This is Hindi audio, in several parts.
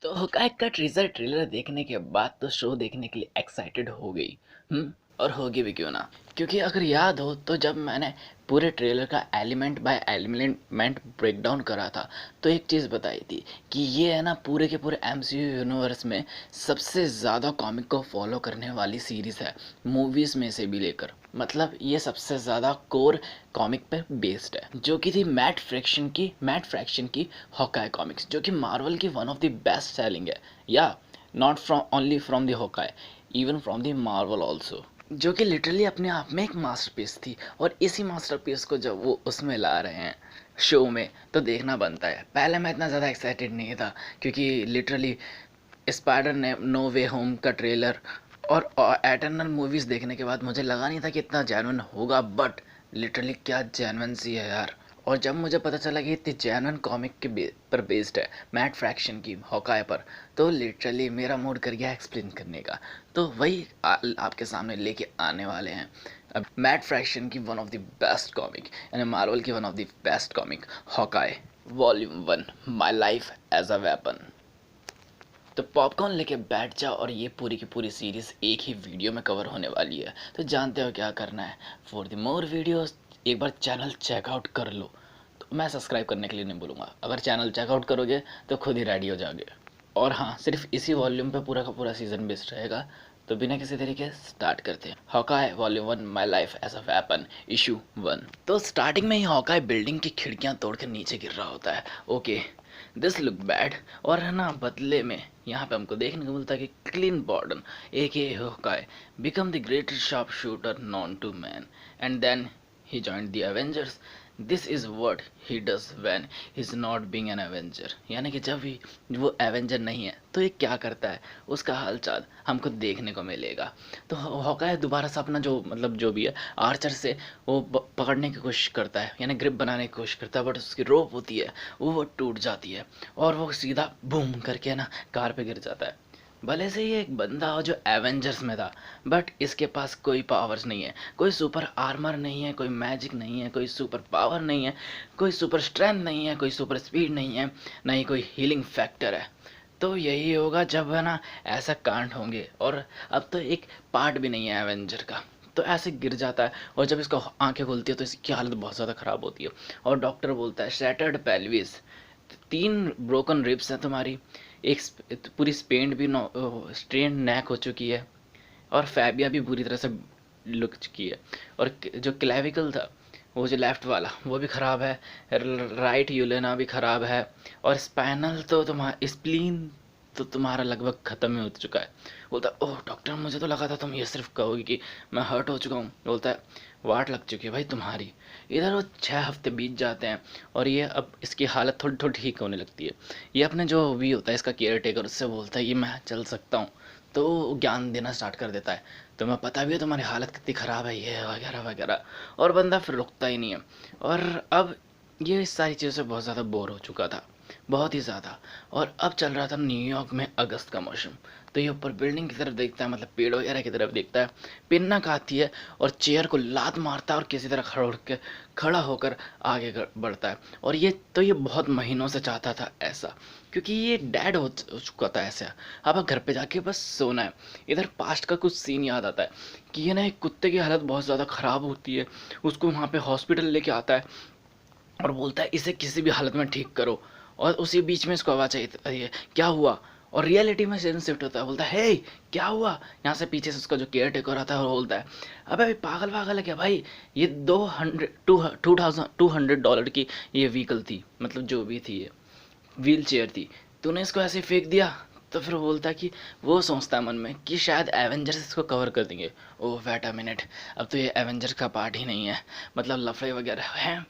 तो होकाई का टीज़र ट्रेलर देखने के बाद तो शो देखने के लिए एक्साइटेड हो गई। और होगी भी क्यों ना। क्योंकि अगर याद हो तो जब मैंने पूरे ट्रेलर का एलिमेंट बाय एलिमेंट ब्रेकडाउन करा था तो एक चीज़ बताई थी कि ये है ना पूरे के पूरे एमसीयू यूनिवर्स में सबसे ज़्यादा कॉमिक को फॉलो करने वाली सीरीज़ है, मूवीज़ में से भी लेकर। मतलब ये सबसे ज़्यादा कोर कॉमिक पे बेस्ड है, जो कि थी मैट फ्रैक्शन की हॉकाई कॉमिक्स, जो कि मार्वल की one of the best selling है। या not from only from the Hawkeye, even from the Marvel also, जो कि लिटरली अपने आप में एक मास्टरपीस थी। और इसी मास्टरपीस को जब वो उसमें ला रहे हैं शो में तो देखना बनता है। पहले मैं इतना ज़्यादा एक्साइटेड नहीं था क्योंकि लिटरली स्पाइडर ने नो वे होम का ट्रेलर और एटर्नल मूवीज़ देखने के बाद मुझे लगा नहीं था कि इतना जेन्युइन होगा, बट लिटरली क्या जेन्युइन सी है यार। और जब मुझे पता चला कि इतनी जेन्युइन कॉमिक के पर बेस्ड है, मैट फ्रैक्शन की हॉकाई पर, तो लिटरली मेरा मूड कर गया एक्सप्लेन करने का। तो वही आपके सामने लेके आने वाले हैं अब मैट फ्रैक्शन की one of the best comic, यानी मार्वल की one of the best comic, Hawkeye volume 1, my life as a weapon. तो पॉपकॉर्न लेके बैठ जाओ और ये पूरी की पूरी सीरीज़ एक ही वीडियो में कवर होने वाली है। तो जानते हो क्या करना है। फॉर द मोर वीडियोस एक बार चैनल चेकआउट कर लो। तो मैं सब्सक्राइब करने के लिए नहीं बोलूँगा, अगर चैनल चेकआउट करोगे तो खुद ही रेडी हो जाओगे। और हाँ, सिर्फ इसी वॉल्यूम पे पूरा का पूरा सीज़न बेस्ड रहेगा। तो बिना किसी तरीके स्टार्ट करते हैं। Hawkeye volume 1, my life as a weapon, issue 1। तो स्टार्टिंग में ही हॉकाई बिल्डिंग की खिड़कियाँ तोड़कर नीचे गिर रहा होता है। Okay, this look bad. और है ना, बदले में यहाँ पे हमको देखने को मिलता है कि clean Barton a k Hawkeye become the greatest sharp shooter known to man, and then he joined the Avengers. This is what he does when he's not being an Avenger. यानी कि जब भी वो एवेंजर नहीं है तो ये क्या करता है, उसका हालचाल हमको देखने को मिलेगा। तो हॉकाई दोबारा से अपना जो मतलब जो भी है आर्चर से वो पकड़ने की कोशिश करता है, यानी ग्रिप बनाने की कोशिश करता है, बट उसकी रोप होती है वो टूट जाती है और वो सीधा बूम करके ना कार पे गिर जाता है। भले से ये एक बंदा हो जो एवेंजर्स में था, बट इसके पास कोई पावर्स नहीं है, कोई सुपर आर्मर नहीं है, कोई मैजिक नहीं है, कोई सुपर पावर नहीं है, कोई सुपर स्ट्रेंथ नहीं है, कोई सुपर स्पीड नहीं है, ना ही कोई हीलिंग फैक्टर है। तो यही होगा जब है ना ऐसा कांड होंगे। और अब तो एक पार्ट भी नहीं है एवेंजर का, तो ऐसे गिर जाता है। और जब इसको आंखें खुलती है तो इसकी हालत बहुत ज़्यादा ख़राब होती है। और डॉक्टर बोलता है शैटर्ड पेल्विस, 3 ब्रोकन रिब्स हैं तुम्हारी, एक पूरी स्पेन भी स्ट्रेन नेक हो चुकी है, और फैबिया भी पूरी तरह से लुक चुकी है। और जो क्लेविकल था वो जो लेफ्ट वाला वो भी ख़राब है, राइट यूलेना भी ख़राब है, और स्पाइनल तो तुम्हारा स्प्लीन तो तुम्हारा लगभग ख़त्म ही हो चुका है। बोलता है ओह डॉक्टर, मुझे तो लगा था तुम ये सिर्फ कहोगे कि मैं हर्ट हो चुका हूँ। बोलता है वाट लग चुकी है भाई तुम्हारी। इधर वो 6 हफ्ते बीत जाते हैं और ये अब इसकी हालत थोड़ी थोड़ी ठीक होने लगती है। ये अपने जो भी होता है इसका केयर टेकर, उससे बोलता है कि मैं चल सकता हूँ। तो वो ज्ञान देना स्टार्ट कर देता है, तुम्हें पता भी है तुम्हारी हालत कितनी ख़राब है, ये वगैरह वगैरह। और बंदा फिर रुकता ही नहीं है। और अब ये इस सारी चीज़ों से बहुत ज़्यादा बोर हो चुका था, बहुत ही ज़्यादा। और अब चल रहा था न्यूयॉर्क में अगस्त का मौसम। तो ये ऊपर बिल्डिंग की तरफ देखता है, मतलब पेड़ वगैरह की तरफ देखता है, पिन्नक आती है और चेयर को लात मारता है और किसी तरह खड़ा होकर आगे बढ़ता है। और ये बहुत महीनों से चाहता था ऐसा, क्योंकि ये डैड हो चुका था ऐसा। अब घर पे जाके बस सोना है। इधर पास्ट का कुछ सीन याद आता है कि ये ना एक कुत्ते की हालत बहुत ज़्यादा ख़राब होती है, उसको वहाँ पे हॉस्पिटल लेके आता है और बोलता है इसे किसी भी हालत में ठीक करो। और उसी बीच में इसको आवाज़ आई, अरे क्या हुआ। और रियलिटी में सेन शिफ्ट होता है, बोलता है हे क्या हुआ। यहाँ से पीछे से उसका जो केयर टेकर आता है और बोलता है अबे भाई पागल पागल है क्या भाई, ये 200 $200 की ये व्हीकल थी, मतलब जो भी थी ये व्हील चेयर थी, तूने इसको ऐसे फेंक दिया। तो फिर वो बोलता है कि वो सोचता है मन में कि शायद एवेंजर्स इसको कवर कर देंगे। ओह वेट अ मिनट, अब तो ये एवेंजर्स का पार्ट ही नहीं है, मतलब लफड़े वगैरह हैं।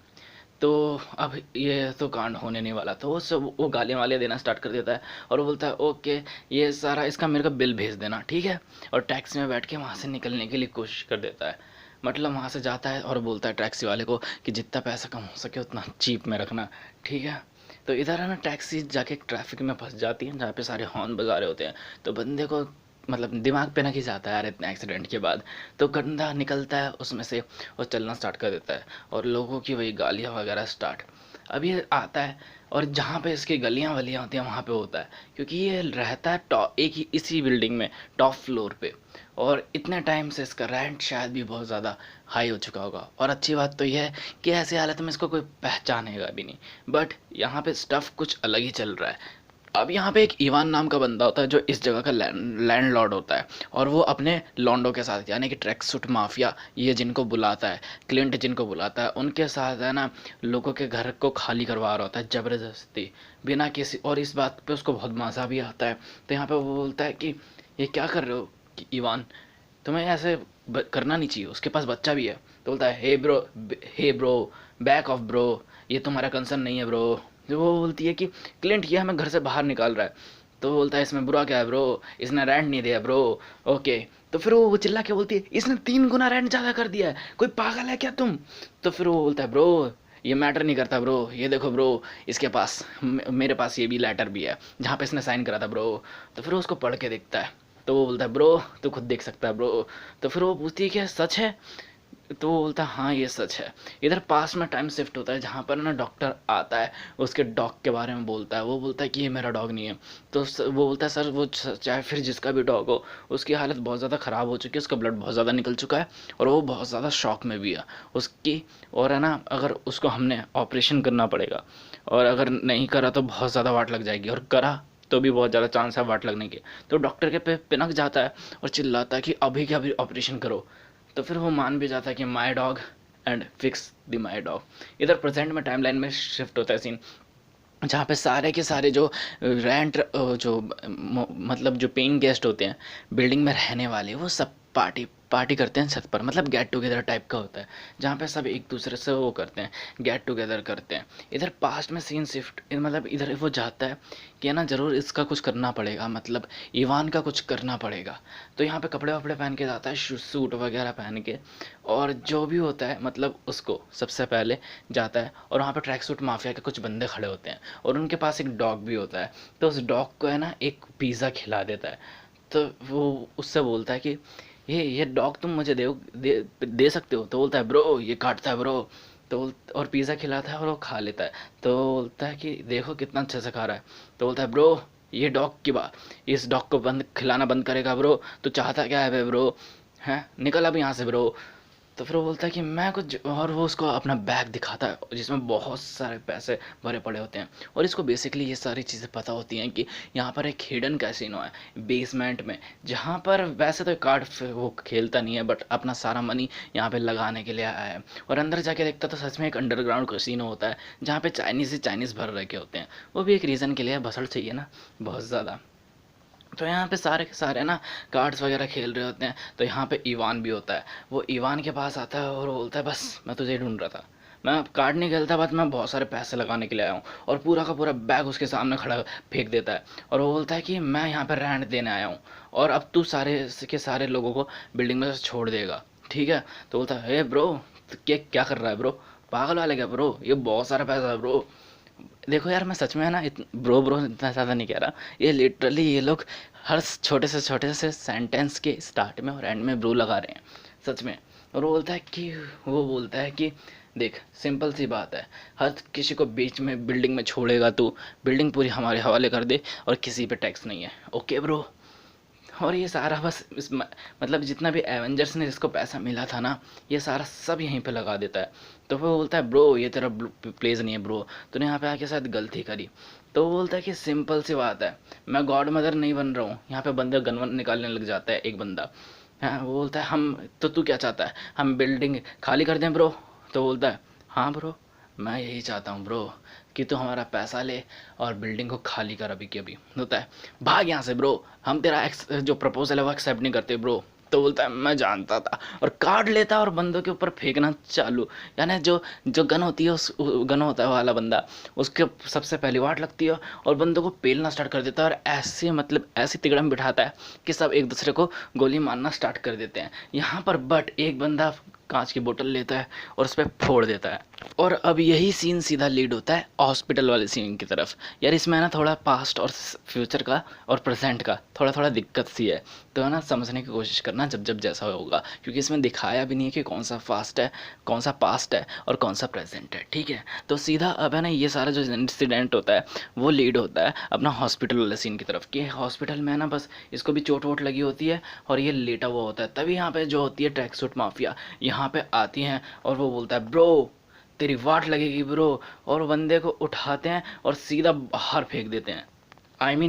तो अब ये तो कांड होने नहीं वाला, तो वो गालियाँ वालियाँ देना स्टार्ट कर देता है। और वो बोलता है ओके, ये सारा इसका मेरे को बिल भेज देना, ठीक है। और टैक्सी में बैठ के वहाँ से निकलने के लिए कोशिश कर देता है। मतलब वहाँ से जाता है और बोलता है टैक्सी वाले को कि जितना पैसा कम हो सके उतना चीप में रखना, ठीक है। तो इधर है ना टैक्सी जाके ट्रैफिक में फंस जाती है जहाँ पे सारे हॉर्न बजा रहे होते हैं। तो बंदे को मतलब दिमाग पे ना खिंच जाता है यार इतने एक्सीडेंट के बाद। तो गंदा निकलता है उसमें से और चलना स्टार्ट कर देता है, और लोगों की वही गालियाँ वगैरह स्टार्ट। अब ये आता है और जहाँ पे इसकी गलियाँ वलियाँ होती हैं वहाँ पे होता है, क्योंकि ये रहता है टॉप एक ही इसी बिल्डिंग में टॉप फ्लोर पे। और इतने टाइम से इसका रेंट शायद भी बहुत ज़्यादा हाई हो चुका होगा। और अच्छी बात तो यह है कि ऐसी हालत में इसको कोई पहचानेगा भी नहीं। बट यहाँ पे स्टफ़ कुछ अलग ही चल रहा है। अब यहाँ पे एक इवान नाम का बंदा होता है जो इस जगह का लैंडलॉर्ड होता है, और वो अपने लॉन्डो के साथ, यानी कि ट्रैक सूट माफिया ये जिनको बुलाता है, क्लिंट जिनको बुलाता है, उनके साथ है ना लोगों के घर को खाली करवा रहा होता है ज़बरदस्ती, बिना किसी। और इस बात पे उसको बहुत मज़ा भी आता है। तो यहाँ पे वो बोलता है कि ये क्या कर रहे हो कि इवान, तुम्हें ऐसे करना नहीं चाहिए, उसके पास बच्चा भी है। तो बोलता है hey bro, back off bro, ये तुम्हारा कंसर्न नहीं है ब्रो। जो वो बोलती है कि क्लिंट ये हमें घर से बाहर निकाल रहा है। तो वो बोलता है इसमें बुरा क्या है ब्रो, इसने रेंट नहीं दिया ब्रो। ओके। तो फिर वो चिल्ला के बोलती है इसने 3 गुना रेंट ज़्यादा कर दिया है, कोई पागल है क्या तुम। तो फिर वो बोलता है ब्रो ये मैटर नहीं करता ब्रो, ये देखो ब्रो, इसके पास मेरे पास ये भी लेटर भी है जहाँ पे इसने साइन करा था ब्रो। तो फिर वो उसको पढ़ के देखता है। तो वो बोलता है ब्रो तू खुद देख सकता है ब्रो। तो फिर वो पूछती है क्या सच है। तो वो बोलता है हाँ ये सच है। इधर पास में टाइम शिफ्ट होता है जहाँ पर ना डॉक्टर आता है, उसके डॉग के बारे में बोलता है। वो बोलता है कि ये मेरा डॉग नहीं है। तो वो बोलता है सर वो चाहे फिर जिसका भी डॉग हो, उसकी हालत बहुत ज़्यादा ख़राब हो चुकी है, उसका ब्लड बहुत ज़्यादा निकल चुका है और वो बहुत ज़्यादा शॉक में भी है उसकी। और है ना अगर उसको हमने ऑपरेशन करना पड़ेगा, और अगर नहीं करा तो बहुत ज़्यादा वाट लग जाएगी, और करा तो भी बहुत ज़्यादा चांस है वाट लगने के। तो डॉक्टर के पे पिनक जाता है और चिल्लाता है कि अभी के अभी ऑपरेशन करो। तो फिर वो मान भी जाता है कि my dog and fix the my dog. इधर प्रेजेंट में टाइमलाइन में शिफ्ट होता है सीन, जहाँ पे सारे के सारे जो रेंट जो मतलब जो पेइंग गेस्ट होते हैं बिल्डिंग में रहने वाले, वो सब पार्टी पार्टी करते हैं छत पर, मतलब गेट टुगेदर टाइप का होता है जहाँ पे सब एक दूसरे से वो करते हैं, गेट टुगेदर करते हैं। इधर पास्ट में सीन शिफ्ट, मतलब इधर वो जाता है कि है ना ज़रूर इसका कुछ करना पड़ेगा, मतलब इवान का कुछ करना पड़ेगा। तो यहाँ पे कपड़े वपड़े पहन के जाता है, सूट वगैरह पहन के, और जो भी होता है मतलब उसको सबसे पहले जाता है, और वहाँ पे ट्रैक सूट माफिया के कुछ बंदे खड़े होते हैं और उनके पास एक डॉग भी होता है। तो उस डॉग को है ना एक पिज़्ज़ा खिला देता है। तो वो उससे बोलता है कि ये डॉग तुम मुझे दे सकते हो। तो बोलता है ब्रो ये काटता है ब्रो। और पिज़्ज़ा खिलाता है और वो खा लेता है। तो बोलता है कि देखो कितना अच्छे से खा रहा है। तो बोलता है ब्रो ये डॉग की बात, इस डॉग को बंद खिलाना बंद करेगा ब्रो, तो चाहता क्या है बे ब्रो, हैं निकल अब यहाँ से ब्रो। तो फिर वो बोलता है कि मैं कुछ, और वो उसको अपना बैग दिखाता है जिसमें बहुत सारे पैसे भरे पड़े होते हैं। और इसको बेसिकली ये सारी चीज़ें पता होती हैं कि यहाँ पर एक हिडन कैसीनो है बेसमेंट में, जहाँ पर वैसे तो कार्ड वो खेलता नहीं है बट अपना सारा मनी यहाँ पे लगाने के लिए आया है। और अंदर जाके देखता तो सच में एक अंडरग्राउंड कैसीनो होता है जहाँ पे चाइनीज़ ही चाइनीज़ भर रखे होते हैं। वो भी एक रीज़न के लिए, भसड़ चाहिए ना बहुत ज़्यादा। तो यहाँ पे सारे के सारे ना कार्ड्स वगैरह खेल रहे होते हैं। तो यहाँ पे इवान भी होता है। वो इवान के पास आता है और बोलता है बस मैं तुझे ढूंढ रहा था, मैं अब कार्ड नहीं खेलता, बट मैं बहुत सारे पैसे लगाने के लिए आया हूँ। और पूरा का पूरा बैग उसके सामने खड़ा फेंक देता है और वो बोलता है कि मैं यहाँ पर रेंट देने आया हूँ और अब तू सारे के सारे लोगों को बिल्डिंग में से छोड़ देगा, ठीक है। तो बोलता है हे ब्रो क्या कर रहा है ब्रो, पागल वाले क्या ब्रो, ये बहुत सारा पैसा है ब्रो। देखो यार मैं सच में है ना ब्रो इतना ज़्यादा नहीं कह रहा, ये लिटरली ये लोग हर छोटे से सेंटेंस के स्टार्ट में और एंड में ब्रो लगा रहे हैं सच में। और वो बोलता है कि देख सिंपल सी बात है, हर किसी को बीच में बिल्डिंग में छोड़ेगा तू, बिल्डिंग पूरी हमारे हवाले कर दे और किसी पे टैक्स नहीं है, ओके ब्रो। और ये सारा बस मतलब जितना भी एवेंजर्स ने जिसको पैसा मिला था ना, ये सारा सब यहीं पे लगा देता है। तो वो बोलता है ब्रो ये तेरा प्लेज नहीं है ब्रो, तूने यहाँ पे आके शायद गलती करी। तो वो बोलता है कि सिंपल सी बात है, मैं गॉड मदर नहीं बन रहा हूँ। यहाँ पे बंदा गन वन निकालने लग जाता है एक बंदा। हाँ वो बोलता है हम तो तू क्या चाहता है, हम बिल्डिंग खाली कर दें ब्रो। तो बोलता है हाँ ब्रो मैं यही चाहता हूँ ब्रो कि तू हमारा पैसा ले और बिल्डिंग को खाली कर अभी के अभी। होता है भाग यहाँ से ब्रो, हम तेरा जो प्रपोजल है वो एक्सेप्ट नहीं करते ब्रो। तो बोलता है मैं जानता था, और कार्ड लेता है और बंदों के ऊपर फेंकना चालू। यानी जो जो गन होती है उस गन होता है वाला बंदा, उसके सबसे पहली वाट लगती है और बंदों को पेलना स्टार्ट कर देता है और ऐसे मतलब ऐसी तिगड़ा में बिठाता है कि सब एक दूसरे को गोली मारना स्टार्ट कर देते हैं यहाँ पर। बट एक बंदा कांच की बोतल लेता है और उस पर फोड़ देता है। और अब यही सीन सीधा लीड होता है हॉस्पिटल वाले सीन की तरफ। यार इसमें ना थोड़ा पास्ट और फ्यूचर का और प्रेजेंट का थोड़ा थोड़ा दिक्कत सी है, तो है ना समझने की कोशिश करना जब जब जैसा होगा, क्योंकि इसमें दिखाया भी नहीं है कि कौन सा फास्ट है, कौन सा पास्ट है और कौन सा प्रेजेंट है। ठीक है, तो सीधा अब है ना ये सारा जो इंसिडेंट होता है वो लीड होता है अपना हॉस्पिटल वाले सीन की तरफ, कि हॉस्पिटल में ना बस इसको भी चोट वोट लगी होती है और ये लेटा हुआ होता है। तभी यहाँ पे जो होती है ट्रैक सूट माफिया यहाँ पे आती हैं और वो बोलता है ब्रो तेरी वाट लगेगी ब्रो, और बंदे को उठाते हैं और सीधा बाहर फेंक देते हैं।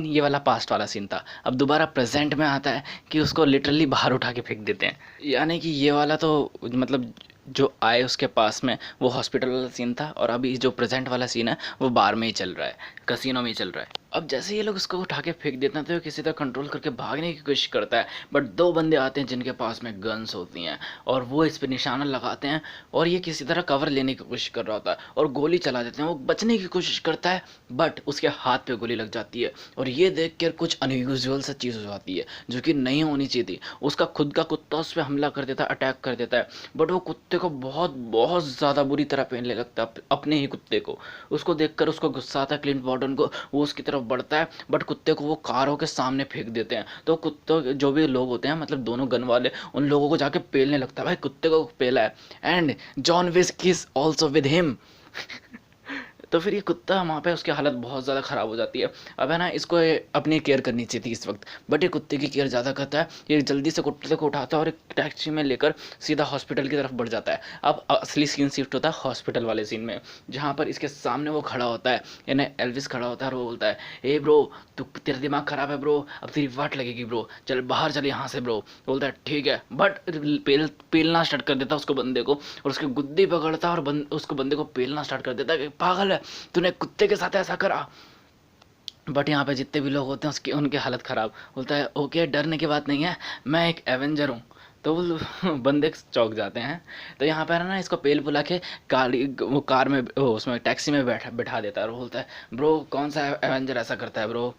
ये वाला पास्ट वाला सीन था। अब दोबारा प्रेजेंट में आता है कि उसको लिटरली बाहर उठा के फेंक देते हैं। यानी कि ये वाला तो मतलब जो आए उसके पास में वो हॉस्पिटल वाला सीन था, और अभी जो प्रेजेंट वाला सीन है वो बार में ही चल रहा है, कसिनो में ही चल रहा है। अब जैसे ये लोग उसको उठा के फेंक देते हैं तो किसी तरह कंट्रोल करके भागने की कोशिश करता है, बट दो बंदे आते हैं जिनके पास में गन्स होती हैं और वो इस पर निशाना लगाते हैं, और ये किसी तरह कवर लेने की कोशिश कर रहा होता है और गोली चला देते हैं। वो बचने की कोशिश करता है बट उसके हाथ पे गोली लग जाती है, और ये देख कर कुछ अनयूजुअल सा चीज़ हो जाती है जो कि नहीं होनी चाहिए थी। उसका खुद का कुत्ता उस पर हमला कर देता है, अटैक कर देता है, बट वो कुत्ते को बहुत बहुत ज़्यादा बुरी तरह पहनने लगता है, अपने ही कुत्ते को। उसको देखकर उसको गुस्सा आता है क्लिंट वार्डन को, वो उसकी तरफ बढ़ता है बट कुत्ते को वो कारों के सामने फेंक देते हैं। तो कुत्तों जो भी लोग होते हैं मतलब दोनों गन वाले, उन लोगों को जाके पेलने लगता है, भाई कुत्ते को पेला है, and John whisk is also with him. तो फिर ये कुत्ता वहाँ पे उसकी हालत बहुत ज़्यादा ख़राब हो जाती है। अब है ना इसको अपनी केयर करनी चाहिए थी इस वक्त, बट ये कुत्ते की केयर ज़्यादा करता है। ये जल्दी से कुत्ते को उठाता है और एक टैक्सी में लेकर सीधा हॉस्पिटल की तरफ बढ़ जाता है। अब असली सीन शिफ्ट होता है हॉस्पिटल वाले सीन में, जहाँ पर इसके सामने वो खड़ा होता है, यानी एल्विस खड़ा होता है, और वो बोलता है ए ब्रो तू तेरा दिमाग ख़राब है ब्रो, अब तेरी वाट लगेगी ब्रो, चल बाहर चल यहाँ से ब्रो। बोलता है ठीक है, बट पेलना स्टार्ट कर देता है उसको बंदे को, और उसकी गुद्दी पकड़ता है और उसको बंदे को पेलना स्टार्ट कर देता है कि पागल है तूने कुत्ते के साथ ऐसा करा। बट यहाँ पे जितने भी लोग होते हैं उसकी उनकी हालत ख़राब। बोलता है ओके डरने की बात नहीं है, मैं एक एवेंजर हूँ। तो वो बंदे चौंक जाते हैं। तो यहाँ पर है ना इसको पेल बुला के वो कार में उसमें टैक्सी में बैठा देता है और बोलता है ब्रो कौन सा एवेंजर ऐसा करता है ब्रो,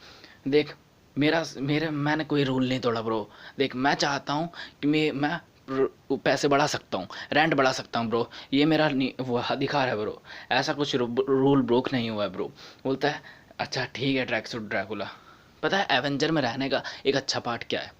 देख मैंने कोई रूल नहीं तोड़ा ब्रो, देख मैं चाहता हूँ कि मैं पैसे बढ़ा सकता हूँ, रेंट बढ़ा सकता हूँ ब्रो, ये मेरा वो अधिकार है ब्रो, ऐसा कुछ रूल ब्रोक नहीं हुआ है ब्रो। बोलता है अच्छा ठीक है ट्रैक सूट ड्रैकुला। पता है एवेंजर में रहने का एक अच्छा पार्ट क्या है,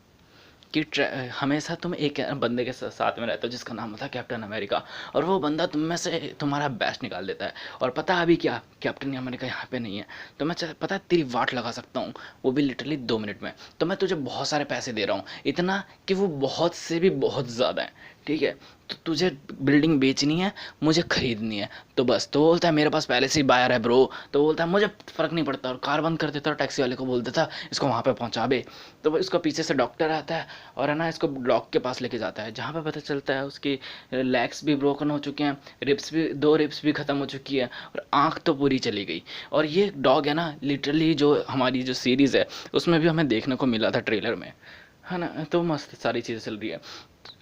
कि हमेशा तुम एक बंदे के साथ में रहते हो जिसका नाम होता है कैप्टन अमेरिका, और वो बंदा तुम में से तुम्हारा बेस्ट निकाल देता है। और पता है अभी क्या, कैप्टन अमेरिका यहाँ पे नहीं है, तो मैं पता है तेरी वाट लगा सकता हूँ, वो भी लिटरली 2 मिनट में। तो मैं तुझे बहुत सारे पैसे दे रहा हूँ, इतना कि वो बहुत से भी बहुत ज़्यादा है, ठीक है। तो तुझे बिल्डिंग बेचनी है, मुझे खरीदनी है, तो बस। तो बोलता है मेरे पास पहले से ही बायर है ब्रो। तो बोलता है मुझे फ़र्क नहीं पड़ता, और कार बंद कर देता और टैक्सी वाले को बोल देता इसको वहाँ पे पहुँचा बे। तो वो इसको पीछे से डॉक्टर आता है और है ना इसको डॉग के पास लेके जाता है, जहाँ पे पता चलता है उसकी लेग्स भी ब्रोकन हो चुके हैं, रिब्स भी 2 रिब्स भी ख़त्म हो चुकी है, और आँख तो पूरी चली गई। और ये डॉग है ना लिटरली जो हमारी जो सीरीज़ है उसमें भी हमें देखने को मिला था ट्रेलर में, है ना। तो मस्त सारी चीज़ें चल रही है।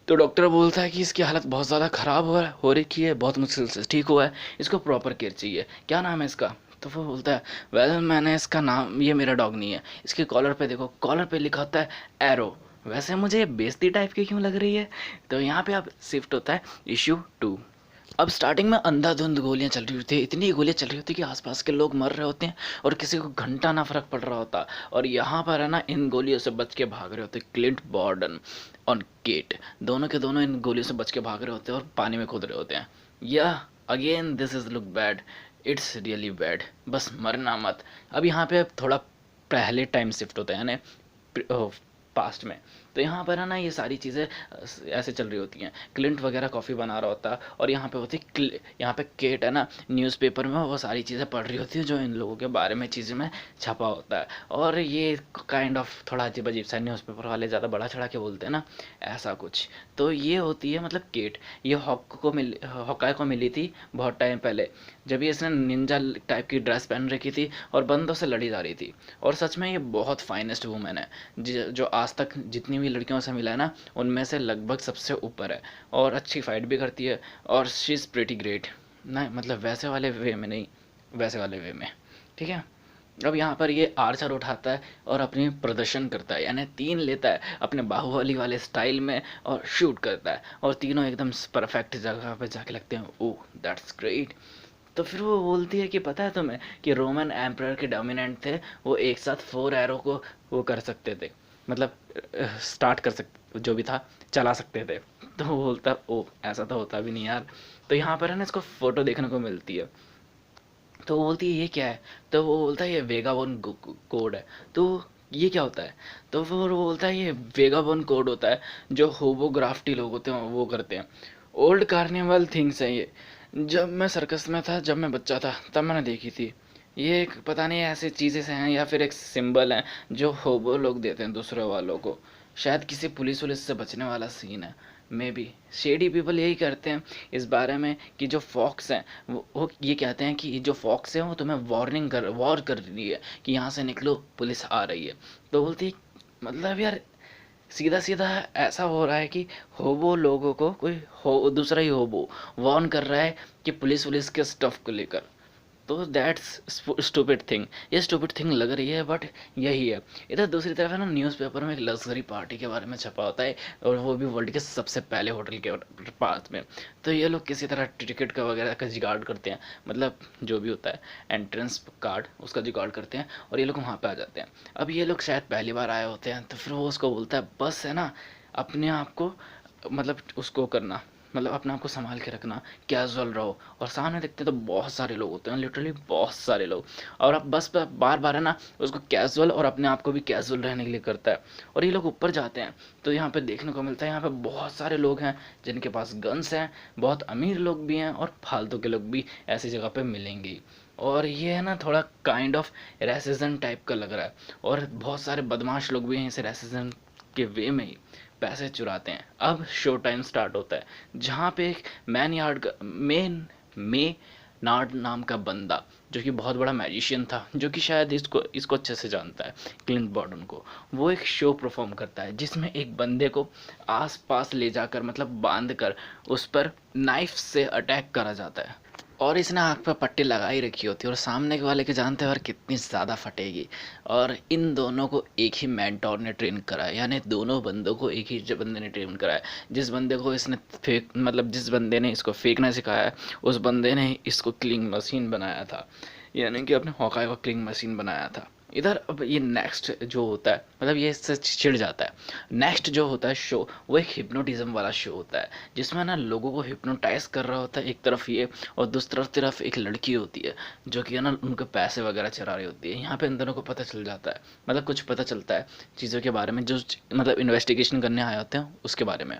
तो डॉक्टर बोलता है कि इसकी हालत बहुत ज़्यादा ख़राब हो रखी है, बहुत मुश्किल से ठीक हुआ है, इसको प्रॉपर केयर चाहिए। क्या नाम है इसका? तो वो बोलता है वेल मैंने इसका नाम, ये मेरा डॉग नहीं है, इसके कॉलर पे देखो, कॉलर पे लिखा होता है एरो। वैसे मुझे ये बेइज्जती टाइप की क्यों लग रही है? तो यहाँ पे अब शिफ्ट होता है इशू 2। अब स्टार्टिंग में अंधाधुंध गोलियां चल रही होती है, इतनी गोलियां चल रही होती है कि आसपास के लोग मर रहे होते हैं और किसी को घंटा ना फर्क पड़ रहा होता। और यहाँ पर है ना इन गोलियों से बच के भाग रहे होते क्लिंट बॉर्डन और केट, दोनों के दोनों इन गोलियों से बच के भाग रहे होते हैं और पानी में कूद रहे होते हैं। या again this is look bad, it's really bad, बस मरना मत। अब यहाँ पे थोड़ा पहले टाइम शिफ्ट होता है यानी पास्ट में। तो यहाँ पर है ना ये सारी चीज़ें ऐसे चल रही होती हैं, क्लिंट वगैरह कॉफ़ी बना रहा होता है और यहाँ पे होती यहाँ पे केट है ना न्यूज़पेपर में वो सारी चीज़ें पढ़ रही होती है जो इन लोगों के बारे में चीज़ों में छपा होता है। और ये काइंड ऑफ थोड़ा अजीब अजीब सा न्यूज़पेपर वाले ज़्यादा बड़ा चढ़ा के बोलते हैं ना, ऐसा कुछ। तो ये होती है मतलब केट, ये हॉकाई को मिली थी बहुत टाइम पहले, जब ये इसने निंजा टाइप की ड्रेस पहन रखी थी और बंदों से लड़ी जा रही थी। और सच में ये बहुत फाइनेस्ट वूमेन है, जो आज तक जितनी भी लड़कियों से मिला है ना उनमें से लगभग सबसे ऊपर है, और अच्छी फाइट भी करती है, और शी इज़ प्रेटी ग्रेट। नहीं मतलब वैसे वाले वे में नहीं, वैसे वाले वे में, ठीक है। अब यहाँ पर ये आर्चर उठाता है और अपनी प्रदर्शन करता है, यानी 3 लेता है अपने बाहुबली वाले स्टाइल में और शूट करता है, और तीनों एकदम परफेक्ट जगह पे जाके लगते हैं। Oh that's great. तो फिर वो बोलती है कि पता है तुम्हें कि रोमन एम्परर के डोमिनेंट थे, वो एक साथ 4 एरो को वो कर सकते थे, मतलब स्टार्ट कर सकते, जो भी था चला सकते थे। तो वो बोलता ओ ऐसा तो होता भी नहीं यार। तो यहाँ पर है ना इसको फोटो देखने को मिलती है। तो वो बोलती है ये क्या है। तो वो बोलता है ये वेगाबोन कोड है। तो ये क्या होता है। तो फिर वो बोलता है ये वेगाबोन कोड होता है जो होबोग्राफ्टी लोग होते हैं वो करते हैं। ओल्ड कार्निवल थिंग्स है ये। जब मैं सर्कस में था, जब मैं बच्चा था, तब मैंने देखी थी। ये एक पता नहीं ऐसी चीज़ें से हैं या फिर एक सिंबल है जो होबो लोग देते हैं दूसरे वालों को। शायद किसी पुलिस वुलिस से बचने वाला सीन है। मे बी शेडी पीपल यही करते हैं इस बारे में कि जो फॉक्स हैं वो ये कहते हैं कि जो फॉक्स हैं वो तुम्हें वॉर कर रही है कि यहाँ से निकलो, पुलिस आ रही है। तो बोलती है मतलब यार सीधा सीधा ऐसा हो रहा है कि होबो लोगों को कोई हो दूसरा ही होबो वॉर्न कर रहा है कि पुलिस वुलिस के स्टफ को लेकर। तो दैट्स स्टूपिड थिंग। ये स्टूपिड थिंग लग रही है बट यही है। इधर दूसरी तरफ है ना न्यूज़पेपर में एक लग्जरी पार्टी के बारे में छपा होता है, और वो भी वर्ल्ड के सबसे पहले होटल के पास में। तो ये लोग किसी तरह टिकट का वगैरह का जुगाड़ करते हैं, मतलब जो भी होता है एंट्रेंस कार्ड उसका जुगाड़ करते हैं, और ये लोग वहाँ पे आ जाते हैं। अब ये लोग शायद पहली बार आए होते हैं, तो फिर वो उसको बोलता है बस है ना अपने आप को मतलब उसको करना, मतलब अपने आप को संभाल के रखना, कैजुअल रहो। और सामने देखते हैं तो बहुत सारे लोग होते हैं, लिटरली बहुत सारे लोग। और अब बस बार बार है ना उसको कैजुअल और अपने आप को भी कैजुअल रहने के लिए करता है। और ये लोग ऊपर जाते हैं तो यहाँ पे देखने को मिलता है यहाँ पे बहुत सारे लोग हैं जिनके पास गन्स हैं, बहुत अमीर लोग भी हैं और फालतू के लोग भी ऐसी जगह पे मिलेंगे ही। और ये है ना थोड़ा काइंड ऑफ रेसिज्म टाइप का लग रहा है, और बहुत सारे बदमाश लोग भी हैं इसे रेसिज्म के वे में ही पैसे चुराते हैं। अब शो टाइम स्टार्ट होता है जहाँ पे एक मेन मे नार्ड नाम का बंदा, जो कि बहुत बड़ा मैजिशियन था, जो कि शायद इसको इसको अच्छे से जानता है, क्लिंट बॉर्डन को। वो एक शो परफॉर्म करता है जिसमें एक बंदे को आस पास ले जाकर मतलब बांध कर उस पर नाइफ से अटैक करा जाता है, और इसने आँख पे पट्टी लगा ही रखी होती है, और सामने के वाले के जानते हैं और कितनी ज़्यादा फटेगी। और इन दोनों को एक ही मेंटोर ने ट्रेन करा है, यानी दोनों बंदों को एक ही बंदे ने ट्रेन करा है। जिस बंदे को इसने जिस बंदे ने इसको फेंकना सिखाया है, उस बंदे ने इसको क्लिंग मशीन बनाया था, यानी कि अपने हॉकाई को क्लिंग मशीन बनाया था। इधर अब ये नेक्स्ट जो होता है, मतलब ये इससे छिड़ जाता है। नेक्स्ट जो होता है शो, वो एक हिप्नोटिज्म वाला शो होता है जिसमें ना लोगों को हिप्नोटाइज कर रहा होता है एक तरफ ये, और दूसरी तरफ एक लड़की होती है जो कि है ना उनके पैसे वगैरह चरा रही होती है। यहाँ पे इन दोनों को पता चल जाता है, मतलब कुछ पता चलता है चीज़ों के बारे में, जो मतलब इन्वेस्टिगेशन करने आए होते हैं उसके बारे में।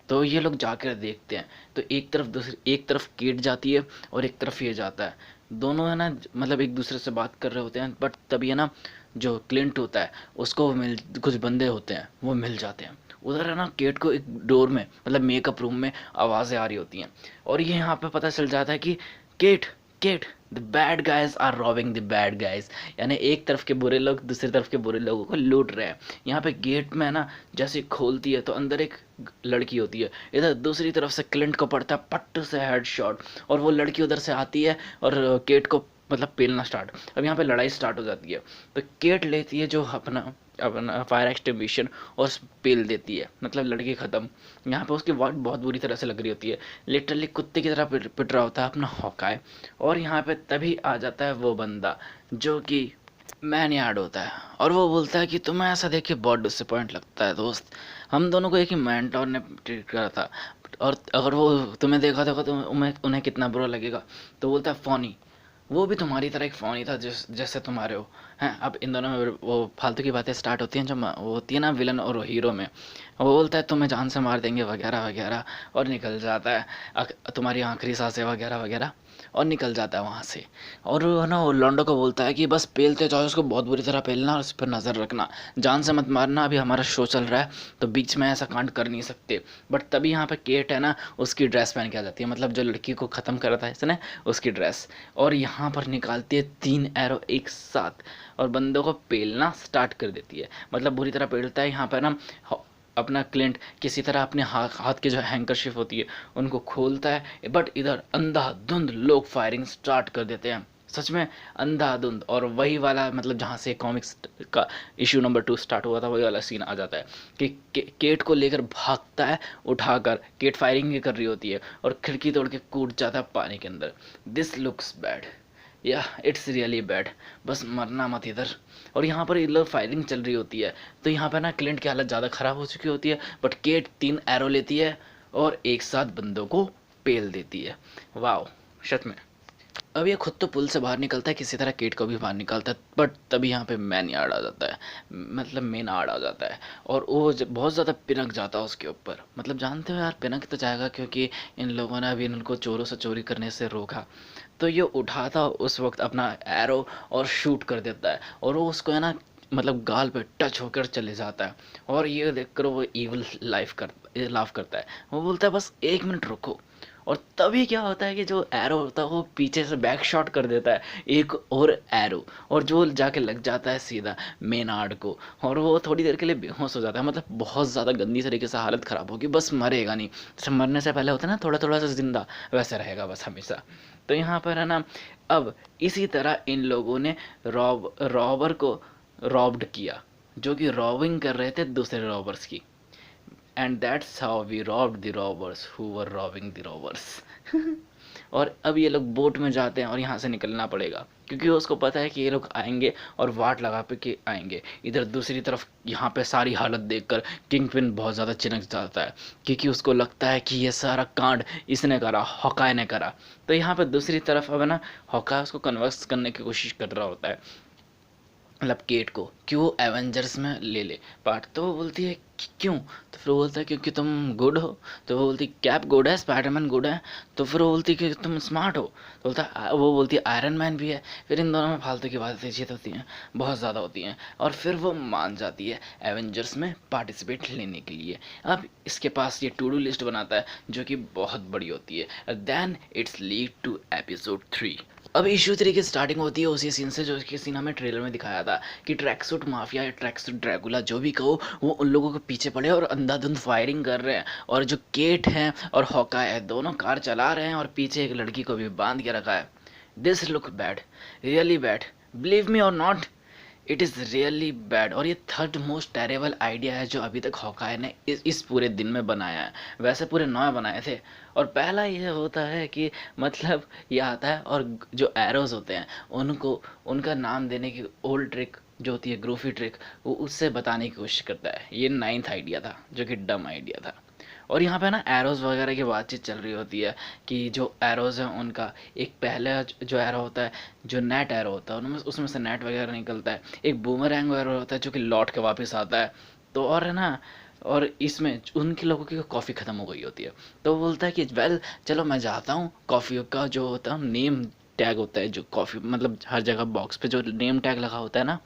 तो ये लोग जाकर देखते हैं, तो एक तरफ केट जाती है और एक तरफ ये जाता है। दोनों है ना मतलब एक दूसरे से बात कर रहे होते हैं, बट तभी है ना जो क्लिंट होता है उसको कुछ बंदे होते हैं वो मिल जाते हैं। उधर है ना केट को एक डोर में मतलब मेकअप रूम में आवाज़ें आ रही होती हैं, और ये यहाँ पे पता चल जाता है कि Kate Kate the bad guys are robbing the bad guys, यानी एक तरफ के बुरे लोग दूसरी तरफ के बुरे लोगों को लूट रहे हैं। यहाँ पे गेट में है ना जैसे खोलती है तो अंदर एक लड़की होती है, इधर दूसरी तरफ से क्लिंट को पड़ता है पट्ट से हेड शॉट, और वो लड़की उधर से आती है और केट को मतलब पेलना स्टार्ट। अब यहाँ पे लड़ाई स्टार्ट हो जाती है, तो केट लेती है जो अपना अपना फायर एक्सटिंग्विशन और पेल देती है, मतलब लड़की ख़त्म। यहाँ पे उसकी वाट बहुत बुरी तरह से लग रही होती है, लिटरली कुत्ते की तरह पिट रहा होता है अपना हॉकाय। और यहाँ पे तभी आ जाता है वो बंदा जो कि मैन यार्ड होता है, और वो बोलता है कि तुम्हें ऐसा देख के बहुत डिसअपॉइंट लगता है दोस्त, हम दोनों को एक ही मेंटोर ने ट्रीट करा था, और अगर वो तुम्हें देखा था तो उन्हें उन्हें कितना बुरा लगेगा। तो बोलता है फॉनी, वो भी तुम्हारी तरह एक फ़ोन ही था जैसे तुम्हारे हो हैं। अब इन दोनों में वो फालतू की बातें स्टार्ट होती हैं, जब वो होती है ना विलन और हीरो में। वो बोलता है तुम्हें जान से मार देंगे वगैरह वगैरह, और निकल जाता है तुम्हारी आखिरी सांसें वगैरह वगैरह, और निकल जाता है वहाँ से। और वो ना वो लॉन्डो को बोलता है कि बस पेलते जाओ उसको, बहुत बुरी तरह पेलना और उस पर नज़र रखना, जान से मत मारना, अभी हमारा शो चल रहा है तो बीच में ऐसा कांड कर नहीं सकते। बट तभी यहाँ पे केट है ना उसकी ड्रेस पहन के आ जाती है, मतलब जो लड़की को ख़त्म करा था इसने उसकी ड्रेस, और यहाँ पर निकालती है 3 एरो एक साथ और बंदों को पेलना स्टार्ट कर देती है, मतलब बुरी तरह पेलता है। यहाँ पर ना अपना क्लिंट किसी तरह अपने हाथ की जो हैंकरशिप होती है उनको खोलता है, बट इधर अंधाधुंध लोग फायरिंग स्टार्ट कर देते हैं सच में अंधाधुंध। और वही वाला मतलब जहाँ से कॉमिक्स का इशू नंबर 2 स्टार्ट हुआ था, वही वाला सीन आ जाता है कि केट को लेकर भागता है उठाकर। केट फायरिंग भी कर रही होती है और खिड़की तोड़ के कूद जाता है पानी के अंदर। दिस लुक्स बैड, या इट्स रियली बैड। बस मरना मत इधर। और यहाँ पर ये लोग फायरिंग चल रही होती है, तो यहाँ पर ना क्लिंट की हालत ज़्यादा ख़राब हो चुकी होती है, बट केट 3 एरो लेती है और एक साथ बंदों को पेल देती है। वाह, सच में। अब ये खुद तो पुल से बाहर निकलता है, किसी तरह केट को भी बाहर निकालता है, बट तभी यहाँ पे मैन यार्ड आ जाता है, मतलब मेन आर्ड आ जाता है। और वो बहुत ज़्यादा पिनक जाता है उसके ऊपर। मतलब जानते हो यार, पिनक तो जाएगा क्योंकि इन लोगों ने अभी इनको चोरों से चोरी करने से रोका। तो ये उठाता उस वक्त अपना एरो और शूट कर देता है, और वो उसको है ना मतलब गाल पे टच होकर चले जाता है। और ये देखकर वो इविल लाफ करता है। वो बोलता है बस 1 मिनट रुको। और तभी क्या होता है कि जो एरो होता है वो पीछे से बैक शॉट कर देता है एक और एरो, और जो जाके लग जाता है सीधा मेनार्ड को। और वो थोड़ी देर के लिए बेहोश हो जाता है, मतलब बहुत ज़्यादा गंदी तरीके से हालत ख़राब होगी, बस मरेगा नहीं। जैसे मरने से पहले होता है ना थोड़ा थोड़ा सा जिंदा, वैसे रहेगा बस हमेशा। तो यहाँ पर है ना, अब इसी तरह इन लोगों ने रॉबर को रॉब्ड किया, जो कि रॉबिंग कर रहे थे दूसरे रॉबर्स की। And that's how we robbed the robbers who were robbing the robbers. और अब ये लोग बोट में जाते हैं और यहाँ से निकलना पड़ेगा, क्योंकि उसको पता है कि ये लोग आएंगे और वाट लगा पे के आएंगे। इधर दूसरी तरफ यहाँ पे सारी हालत देखकर किंग पिन बहुत ज़्यादा चिनक जाता है, क्योंकि उसको लगता है कि ये सारा कांड इसने करा, हॉकाय ने करा। तो यहाँ पे दूसरी तरफ अब ना हॉकाय उसको कन्वर्स करने की कोशिश कर रहा होता है, मतलब केट को, कि वो एवेंजर्स में ले ले पार्ट। तो वो बोलती है क्यों? तो फिर वो बोलता है क्योंकि तुम गुड हो। तो वो बोलती कैप गुड है, स्पाइडरमैन गुड है। तो फिर वो बोलती कि तुम स्मार्ट हो। तो वो बोलती है आयरन मैन भी है। फिर इन दोनों में फालतू की बातें होती हैं, बहुत ज़्यादा होती हैं। और फिर वो मान जाती है एवेंजर्स में पार्टिसिपेट लेने के लिए। अब इसके पास ये टू डू लिस्ट बनाता है, जो कि बहुत बड़ी होती है। Then it's lead to episode 3। अब इशू 3 की स्टार्टिंग होती है उसी सीन से, जो कि सीन हमें ट्रेलर में दिखाया था, कि ट्रैक सूट माफिया या ट्रैक सूट ड्रैकुला जो भी कहो, वो उन लोगों के पीछे पड़े और अंधाधुंध फायरिंग कर रहे हैं। और जो केट हैं और हॉकाय है, दोनों कार चला रहे हैं और पीछे एक लड़की को भी बांध के रखा है। This look bad, really bad, believe me और not, it is really bad. और ये थर्ड मोस्ट टेरेबल आइडिया है जो अभी तक हॉकाय ने इस पूरे दिन में बनाया है। वैसे पूरे 9 बनाए थे। और पहला ये होता है कि मतलब ये आता है और जो एरोज होते हैं उनको उनका नाम देने की ओल्ड ट्रिक जो होती है, ग्रूफी ट्रिक, वो उससे बताने की कोशिश करता है। ये 9th आइडिया था, जो कि डम आइडिया था। और यहाँ पे ना एरोज वगैरह की बातचीत चल रही होती है कि जो एरोज हैं उनका एक पहला जो एरो होता है, जो नेट एरो होता है, उनमें उसमें से नेट वगैरह निकलता है। एक बूमरैंग एरो होता है जो कि लौट के वापस आता है। तो और है ना, और इसमें उनके लोगों की कॉफ़ी ख़त्म हो गई होती है। तो वो बोलता है कि वेल चलो मैं जाता हूँ, कॉफ़ी का जो होता है नेम टैग होता है, जो कॉफ़ी मतलब हर जगह बॉक्स पे जो नेम टैग लगा होता है ना,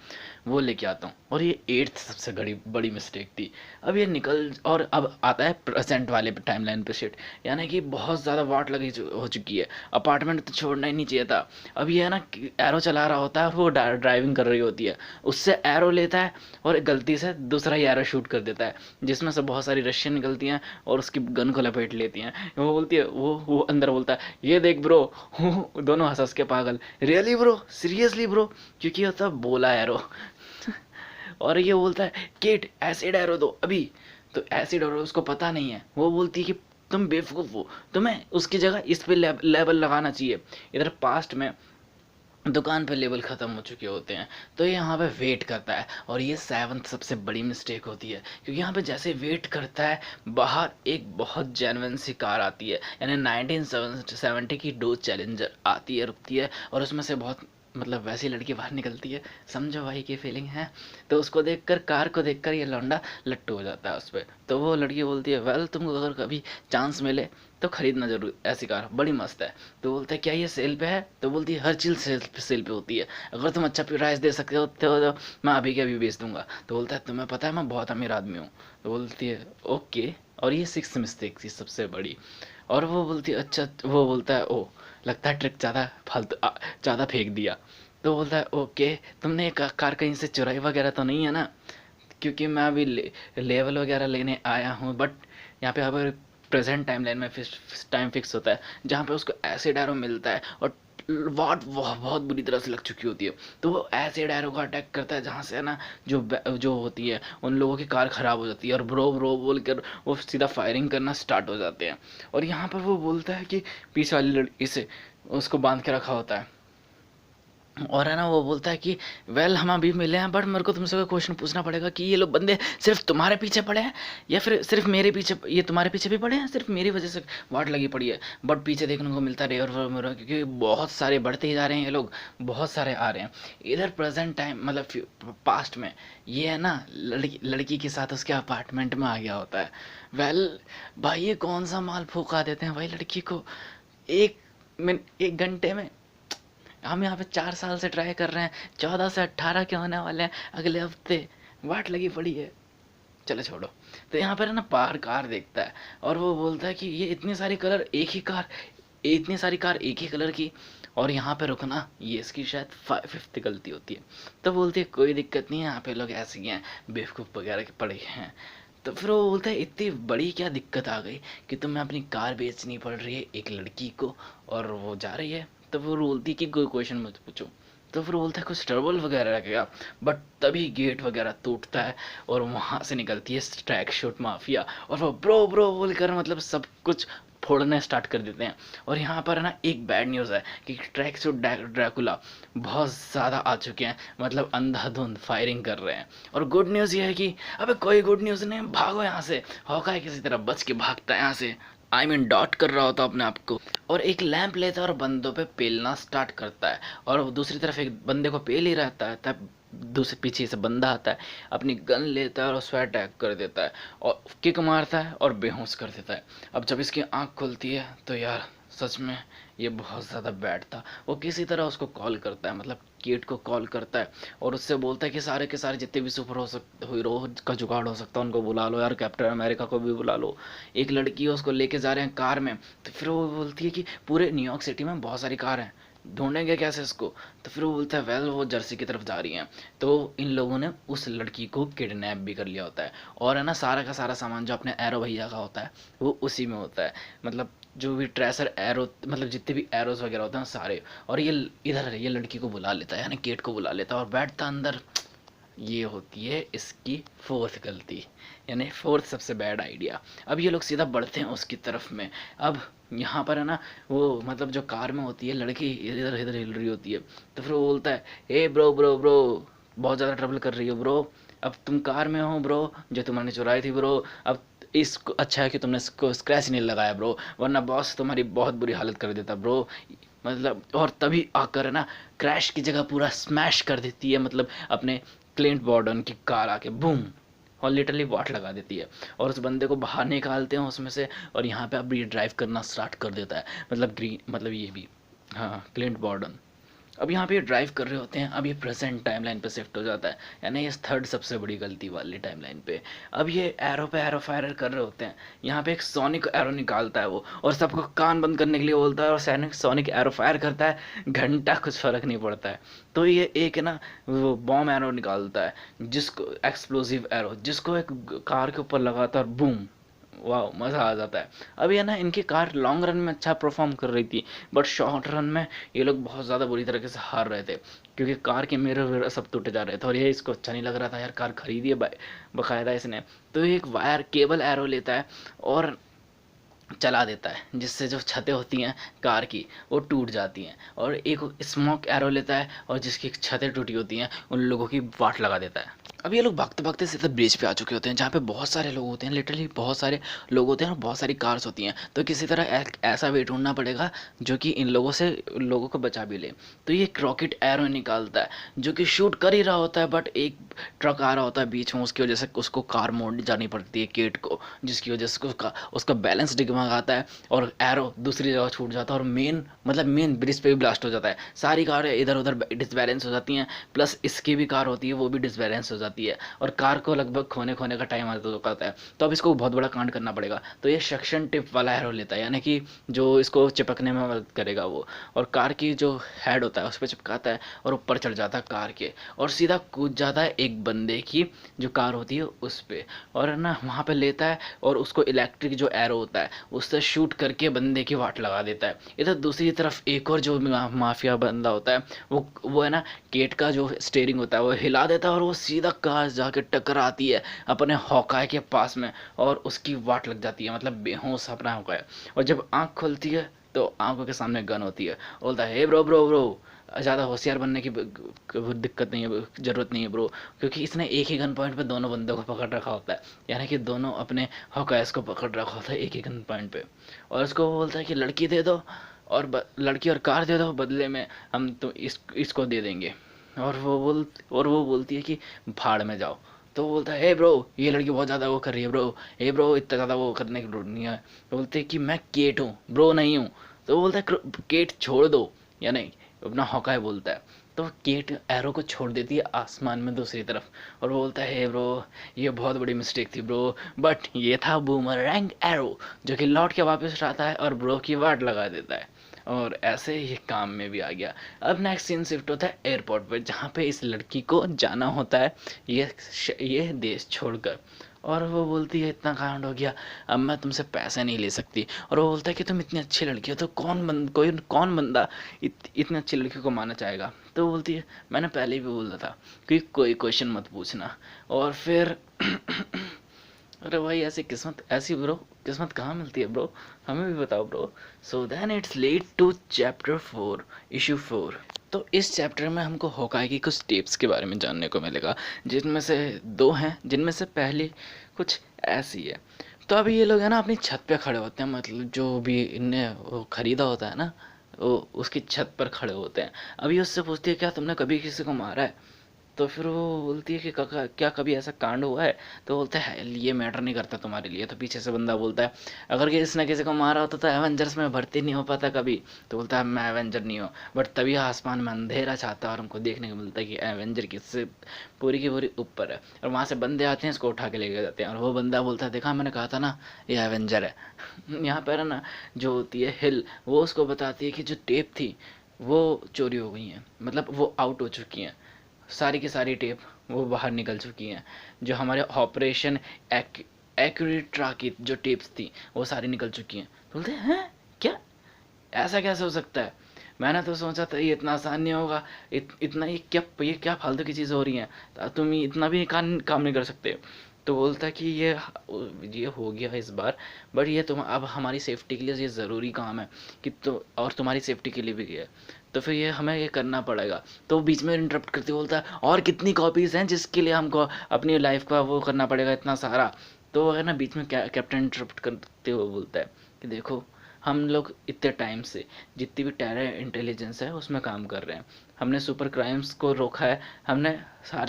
वो लेके आता हूँ। और ये 8th सबसे बड़ी बड़ी मिस्टेक थी। अब ये निकल, और अब आता है प्रेजेंट वाले टाइमलाइन पे शिट, यानी कि बहुत ज़्यादा वाट लगी हो चुकी है। अपार्टमेंट तो छोड़ना ही नहीं चाहिए था। अब ये है ना एरो चला रहा होता है और वो ड्राइविंग कर रही होती है, उससे एरो लेता है और गलती से दूसरा ही एरो शूट कर देता है, जिसमें से बहुत सारी रशियन निकलती हैं और उसकी गन को लपेट लेती हैं। वो बोलती है, वो अंदर बोलता है ये देख ब्रो। दोनों हंस हंस के पागल, रियली ब्रो, सीरियसली ब्रो, क्योंकि होता बोला एरो। और ये बोलता है किट एसिड एरो दो अभी। तो एसिड एरो उसको पता नहीं है। वो बोलती है कि तुम बेवकूफ़ हो, तुम्हें उसकी जगह इस पे लेबल लगाना चाहिए। इधर पास्ट में दुकान पे लेबल ख़त्म हो चुके होते हैं, तो ये यहाँ पे वेट करता है। और ये 7th सबसे बड़ी मिस्टेक होती है, क्योंकि यहाँ पे जैसे वेट करता है, बाहर एक बहुत जेन्युइन सी कार आती है, यानी 1970 की डोज चैलेंजर आती है, रुकती है, और उसमें से बहुत मतलब वैसी लड़की बाहर निकलती है, समझो भाई की फीलिंग है। तो उसको देखकर, कार को देखकर ये लौंडा लट्टू हो जाता है उस पर। तो वो लड़की बोलती है वेल तुमको अगर कभी चांस मिले तो खरीदना जरूर, ऐसी कार बड़ी मस्त है। तो बोलते हैं क्या ये सेल पे है? तो बोलती है हर चीज़ सेल पे होती है, अगर तुम अच्छा प्राइस दे सकते हो तो मैं अभी के अभी बेच दूंगा। तो बोलता है तुम्हें पता है मैं बहुत अमीर आदमी हूँ। तो बोलती है ओके। और ये 6th मिस्टेक थी सबसे बड़ी। और वो बोलती है अच्छा, वो बोलता है ओ लगता है ट्रिक ज़्यादा फालतू ज़्यादा फेंक दिया। तो बोलता है ओके, तुमने ये कार कहीं से चुराई वगैरह तो नहीं है ना? क्योंकि मैं अभी लेवल वगैरह लेने आया हूँ, बट यहाँ पे अब प्रेजेंट टाइमलाइन में टाइम फिक्स होता है, जहाँ पे उसको एसिड एरो मिलता है और बहुत बुरी तरह से लग चुकी होती है। तो वो एसिड एरो का अटैक करता है, जहाँ से है ना जो होती है उन लोगों की कार ख़राब हो जाती है, और ब्रो ब्रो बोल कर वो सीधा फायरिंग करना स्टार्ट हो जाते हैं। और यहाँ पर वो बोलता है कि पीछे वाली लड़की से उसको बांध के रखा होता है, और है ना वो बोलता है कि वेल हम अभी मिले हैं, बट मेरे को तुमसे कोई क्वेश्चन पूछना पड़ेगा कि ये लोग बंदे सिर्फ तुम्हारे पीछे पड़े हैं या फिर सिर्फ मेरे पीछे, ये तुम्हारे पीछे भी पड़े हैं, सिर्फ मेरी वजह से वाट लगी पड़ी है। बट पीछे देखने को मिलता है रेयर वर्मर, क्योंकि बहुत सारे बढ़ते ही जा रहे हैं ये लोग, बहुत सारे आ रहे हैं इधर प्रेजेंट टाइम, मतलब पास्ट में। ये है ना लड़की के साथ उसके अपार्टमेंट में आ गया होता है। वेल भाई ये कौन सा माल फूका देते हैं भाई लड़की को, एक 1 घंटे में। हम यहाँ पे 4 साल से ट्राई कर रहे हैं, 14 से 18 के होने वाले हैं अगले हफ्ते, वाट लगी पड़ी है। चलो छोड़ो। तो यहाँ पर है ना बाहर कार देखता है, और वो बोलता है कि ये इतनी सारी कार एक ही कलर की, और यहाँ पे रुकना ये इसकी शायद 5th गलती होती है। तो बोलती है कोई दिक्कत नहीं है, यहाँ पे लोग ऐसे ही हैं, बेवकूफ़ वगैरह के पड़े हैं। तो फिर वो बोलता है इतनी बड़ी क्या दिक्कत आ गई कि तुम्हें अपनी कार बेचनी पड़ रही है एक लड़की को, और वो जा रही है। तो फिर बोलती है कि कोई क्वेश्चन मत पूछो। तो फिर बोलता है कुछ ट्रबल वगैरह लगेगा, बट तभी गेट वगैरह टूटता है और वहाँ से निकलती है ट्रैक शूट माफिया, और वो ब्रो ब्रो बोलकर मतलब सब कुछ फोड़ने स्टार्ट कर देते हैं। और यहाँ पर ना एक बैड न्यूज़ है कि ट्रैक सूट ड्रैकुला बहुत ज़्यादा आ चुके हैं, मतलब अंधाधुंध फायरिंग कर रहे हैं। और गुड न्यूज़ ये है कि अबे कोई गुड न्यूज़ नहीं, भागो यहाँ से। हॉकाई किसी तरह बच के भागता है यहाँ से, आई मीन डॉट कर रहा होता अपने आप को, और एक लैंप लेता है और बंदों पे पेलना स्टार्ट करता है। और दूसरी तरफ एक बंदे को पेल ही रहता है, तब दूसरे पीछे से बंदा आता है, अपनी गन लेता है और उस पर अटैक कर देता है, और किक मारता है और बेहोश कर देता है। अब जब इसकी आंख खुलती है तो यार सच में ये बहुत ज़्यादा बैड था। वो किसी तरह उसको कॉल करता है, मतलब केट को कॉल करता है, और उससे बोलता है कि सारे के सारे जितने भी सुपर हीरो का जुगाड़ हो सकता है उनको बुला लो यार, कैप्टन अमेरिका को भी बुला लो। एक लड़की है उसको लेके जा रहे हैं कार में। तो फिर वो बोलती है कि पूरे न्यूयॉर्क सिटी में बहुत सारी कार हैं, ढूंढेंगे कैसे इसको। तो फिर वो बोलता है वेल वो जर्सी की तरफ जा रही हैं। तो इन लोगों ने उस लड़की को किडनैप भी कर लिया होता है, और है ना सारा का सारा सामान जो अपने एरो भैया का होता है वो उसी में होता है, मतलब जो भी ट्रेसर एरो, मतलब जितने भी एरोज वगैरह होते हैं सारे। और ये इधर ये लड़की को बुला लेता है, यानी केट को बुला लेता है और बैठता अंदर। ये होती है इसकी 4th गलती, यानी 4th सबसे बैड आइडिया। अब ये लोग सीधा बढ़ते हैं उसकी तरफ में। अब यहाँ पर है ना वो मतलब जो कार में होती है लड़की इधर इधर हिल रही होती है। तो फिर वो बोलता है ए ब्रो ब्रो ब्रो, बहुत ज़्यादा ट्रबल कर रही हो ब्रो, अब तुम कार में हो ब्रो जो तुमने चुराई थी ब्रो। अब इसको अच्छा है कि तुमने इसको स्क्रैच नहीं लगाया ब्रो, वरना बॉस तुम्हारी बहुत बुरी हालत कर देता ब्रो, मतलब। और तभी आकर है ना क्रैश की जगह पूरा स्मैश कर देती है, मतलब अपने क्लिंट बॉर्डन की कार आके बूम, और लिटरली वाट लगा देती है, और उस बंदे को बाहर निकालते हैं उसमें से। और यहाँ पे अब ये ड्राइव करना स्टार्ट कर देता है, मतलब ग्रीन, मतलब ये भी, हाँ क्लिंट बॉर्डन। अब यहाँ पे ये ड्राइव कर रहे होते हैं, अब ये प्रेजेंट टाइमलाइन पे शिफ्ट हो जाता है, यानी ये 3rd सबसे बड़ी गलती वाली टाइमलाइन पे। अब ये एरो पे एरो फायर कर रहे होते हैं, यहाँ पे एक सोनिक एरो निकालता है वो, और सबको कान बंद करने के लिए बोलता है, और सैनिक सोनिक एरो फायर करता है, घंटा कुछ फर्क नहीं पड़ता है। तो ये एक है ना वो बॉम्ब एरो निकालता है, जिसको एक्सप्लोसिव एरो, जिसको एक कार के ऊपर लगाता है और बूम, वाह मज़ा आ जाता है। अभी है ना इनकी कार लॉन्ग रन में अच्छा परफॉर्म कर रही थी, बट शॉर्ट रन में ये लोग बहुत ज़्यादा बुरी तरीके से हार रहे थे, क्योंकि कार के मिरर विरर सब टूटे जा रहे थे, और ये इसको अच्छा नहीं लग रहा था यार, कार खरीदी है बाकायदा इसने। तो ये एक वायर केबल एरो लेता है और चला देता है, जिससे जो छतें होती हैं कार की वो टूट जाती हैं, और एक स्मोक एरो लेता है और जिसकी छतें टूटी होती हैं उन लोगों की वाट लगा देता है। अब ये लोग भागते भागते सीधे ब्रिज पे आ चुके होते हैं, जहाँ पे बहुत सारे लोग होते हैं, लिटरली बहुत सारे लोग होते हैं और बहुत सारी कार्स होती हैं। तो किसी तरह ऐसा वे ढूंढना पड़ेगा जो कि इन लोगों को बचा भी ले। तो ये एक रॉकेट एरो निकालता है जो कि शूट कर ही रहा होता है, बट एक ट्रक आ रहा होता है बीच में, उसकी वजह से उसको कार मोड़ जानी पड़ती है केट को, जिसकी वजह से उसका बैलेंस डगमगाता है और एरो दूसरी जगह छूट जाता है, और मेन ब्रिज पे भी ब्लास्ट हो जाता है। सारी कारें इधर उधर डिसबैलेंस हो जाती हैं, प्लस इसकी भी कार होती है वो भी डिसबैलेंस हो जाती है। जाती है और कार को लगभग खोने खोने का टाइम आता है। तो अब इसको बहुत बड़ा कांड करना पड़ेगा। तो ये सक्शन टिप वाला एरो लेता है, यानी कि जो इसको चिपकने में मदद करेगा वो, और कार की जो हेड होता है उस पर चिपकाता है और ऊपर चढ़ जाता है कार के, और सीधा कूद जाता है एक बंदे की जो कार होती है उस पर, और है ना वहाँ पे लेता है और उसको इलेक्ट्रिक जो एरो होता है उससे शूट करके बंदे की वाट लगा देता है। इधर दूसरी तरफ एक और जो माफिया बंदा होता है वो है ना केट का जो स्टेयरिंग होता है वो हिला देता है और वो सीधा कार जाके टकराती है अपने हॉकाय के पास में, और उसकी वाट लग जाती है, मतलब बेहोश अपना हॉकाय। और जब आँख खुलती है तो आंखों के सामने गन होती है, बोलता है हे ब्रो ब्रो ब्रो, ज़्यादा होशियार बनने की दिक्कत नहीं है, ज़रूरत नहीं है ब्रो, क्योंकि इसने एक ही गन पॉइंट पे दोनों बंदों को पकड़ रखा होता है, यानी कि दोनों अपने हॉकायस को पकड़ रखा होता है एक ही गन पॉइंट पे। और उसको वो बोलता है कि लड़की दे दो, और लड़की और कार दे दो, बदले में हम तो इसको दे देंगे। और वो बोलती है कि भाड़ में जाओ। तो वो बोलता है हे ब्रो, ये लड़की बहुत ज़्यादा वो कर रही है ब्रो, हे ब्रो इतना ज़्यादा वो करने की जरूरत नहीं है। तो बोलते हैं कि मैं केट हूँ ब्रो नहीं हूँ। तो वो बोलता है केट छोड़ दो, या नहीं, अपना हॉकाय बोलता है। तो केट एरो को छोड़ देती है आसमान में दूसरी तरफ, और वो बोलता है हे ब्रो ये बहुत बड़ी मिस्टेक थी ब्रो, बट ये था बूमरैंग एरो जो कि लौट के वापस आता है और ब्रो की वाट लगा देता है। और ऐसे ही काम में भी आ गया। अब नेक्स्ट सीन शिफ्ट होता है एयरपोर्ट पर, जहाँ पे इस लड़की को जाना होता है ये देश छोड़कर। और वो बोलती है इतना कांड हो गया, अब मैं तुमसे पैसे नहीं ले सकती। और वो बोलता है कि तुम इतनी अच्छी लड़की हो तो कौन बंदा इतनी अच्छी लड़की को मानना चाहेगा। तो वो बोलती है मैंने पहले भी बोला था कि कोई क्वेश्चन मत पूछना। और फिर अरे भाई ऐसी किस्मत, ऐसी ब्रो किस्मत कहाँ मिलती है ब्रो, हमें भी बताओ bro. So then it's lead to chapter 4, issue 4। तो इस चैप्टर में हमको होकाई की कुछ टिप्स के बारे में जानने को मिलेगा, जिनमें से दो हैं, जिनमें से पहली कुछ ऐसी है। तो अभी ये लोग है ना अपनी छत पे खड़े होते हैं, मतलब जो भी इनने वो खरीदा होता है ना वो उसकी छत पर खड़े होते हैं। अभी उससे पूछती है क्या तुमने कभी किसी को मारा है। तो फिर वो बोलती है कि काका क्या कभी ऐसा कांड हुआ है। तो बोलता है ये मैटर नहीं करता तुम्हारे लिए। तो पीछे से बंदा बोलता है अगर किसी ने किसी को मारा होता तो एवेंजर्स में भर्ती नहीं हो पाता कभी। तो बोलता है मैं एवेंजर नहीं हूँ, बट तभी आसमान में अंधेरा छाता है और हमको देखने को मिलता है कि एवेंजर किससे पूरी की पूरी ऊपर है, और वहाँ से बंदे आते हैं इसको उठा के लेके जाते हैं। और वो बंदा बोलता है देखा मैंने कहा था ना ये एवेंजर है। यहाँ पर है ना जो होती है हिल, वो उसको बताती है कि जो टेप थी वो चोरी हो गई हैं, मतलब वो आउट हो चुकी हैं, सारी की सारी टेप वो बाहर निकल चुकी हैं। जो हमारे ऑपरेशन एक्यूरेट्रा की जो टेप्स थी वो सारी निकल चुकी हैं। तो बोलते हैं क्या, ऐसा कैसे हो सकता है, मैंने तो सोचा था ये इतना आसान नहीं होगा, इतना ये क्या फालतू की चीज़ हो रही हैं, तुम इतना भी काम नहीं कर सकते। तो बोलता है कि ये हो गया इस बार, बट ये तुम अब हमारी सेफ्टी के लिए ये ज़रूरी काम है कि तो, और तुम्हारी सेफ्टी के लिए भी है, तो फिर ये हमें ये करना पड़ेगा। तो बीच में इंटरप्ट करते बोलता है और कितनी कॉपीज़ हैं जिसके लिए हमको अपनी लाइफ का वो करना पड़ेगा इतना सारा। तो है ना बीच में कैप्टन इंटरप्ट करते हुए बोलता है कि देखो हम लोग इतने टाइम से जितनी भी टेरर इंटेलिजेंस है उसमें काम कर रहे हैं, हमने सुपर क्राइम्स को रोका है, हमने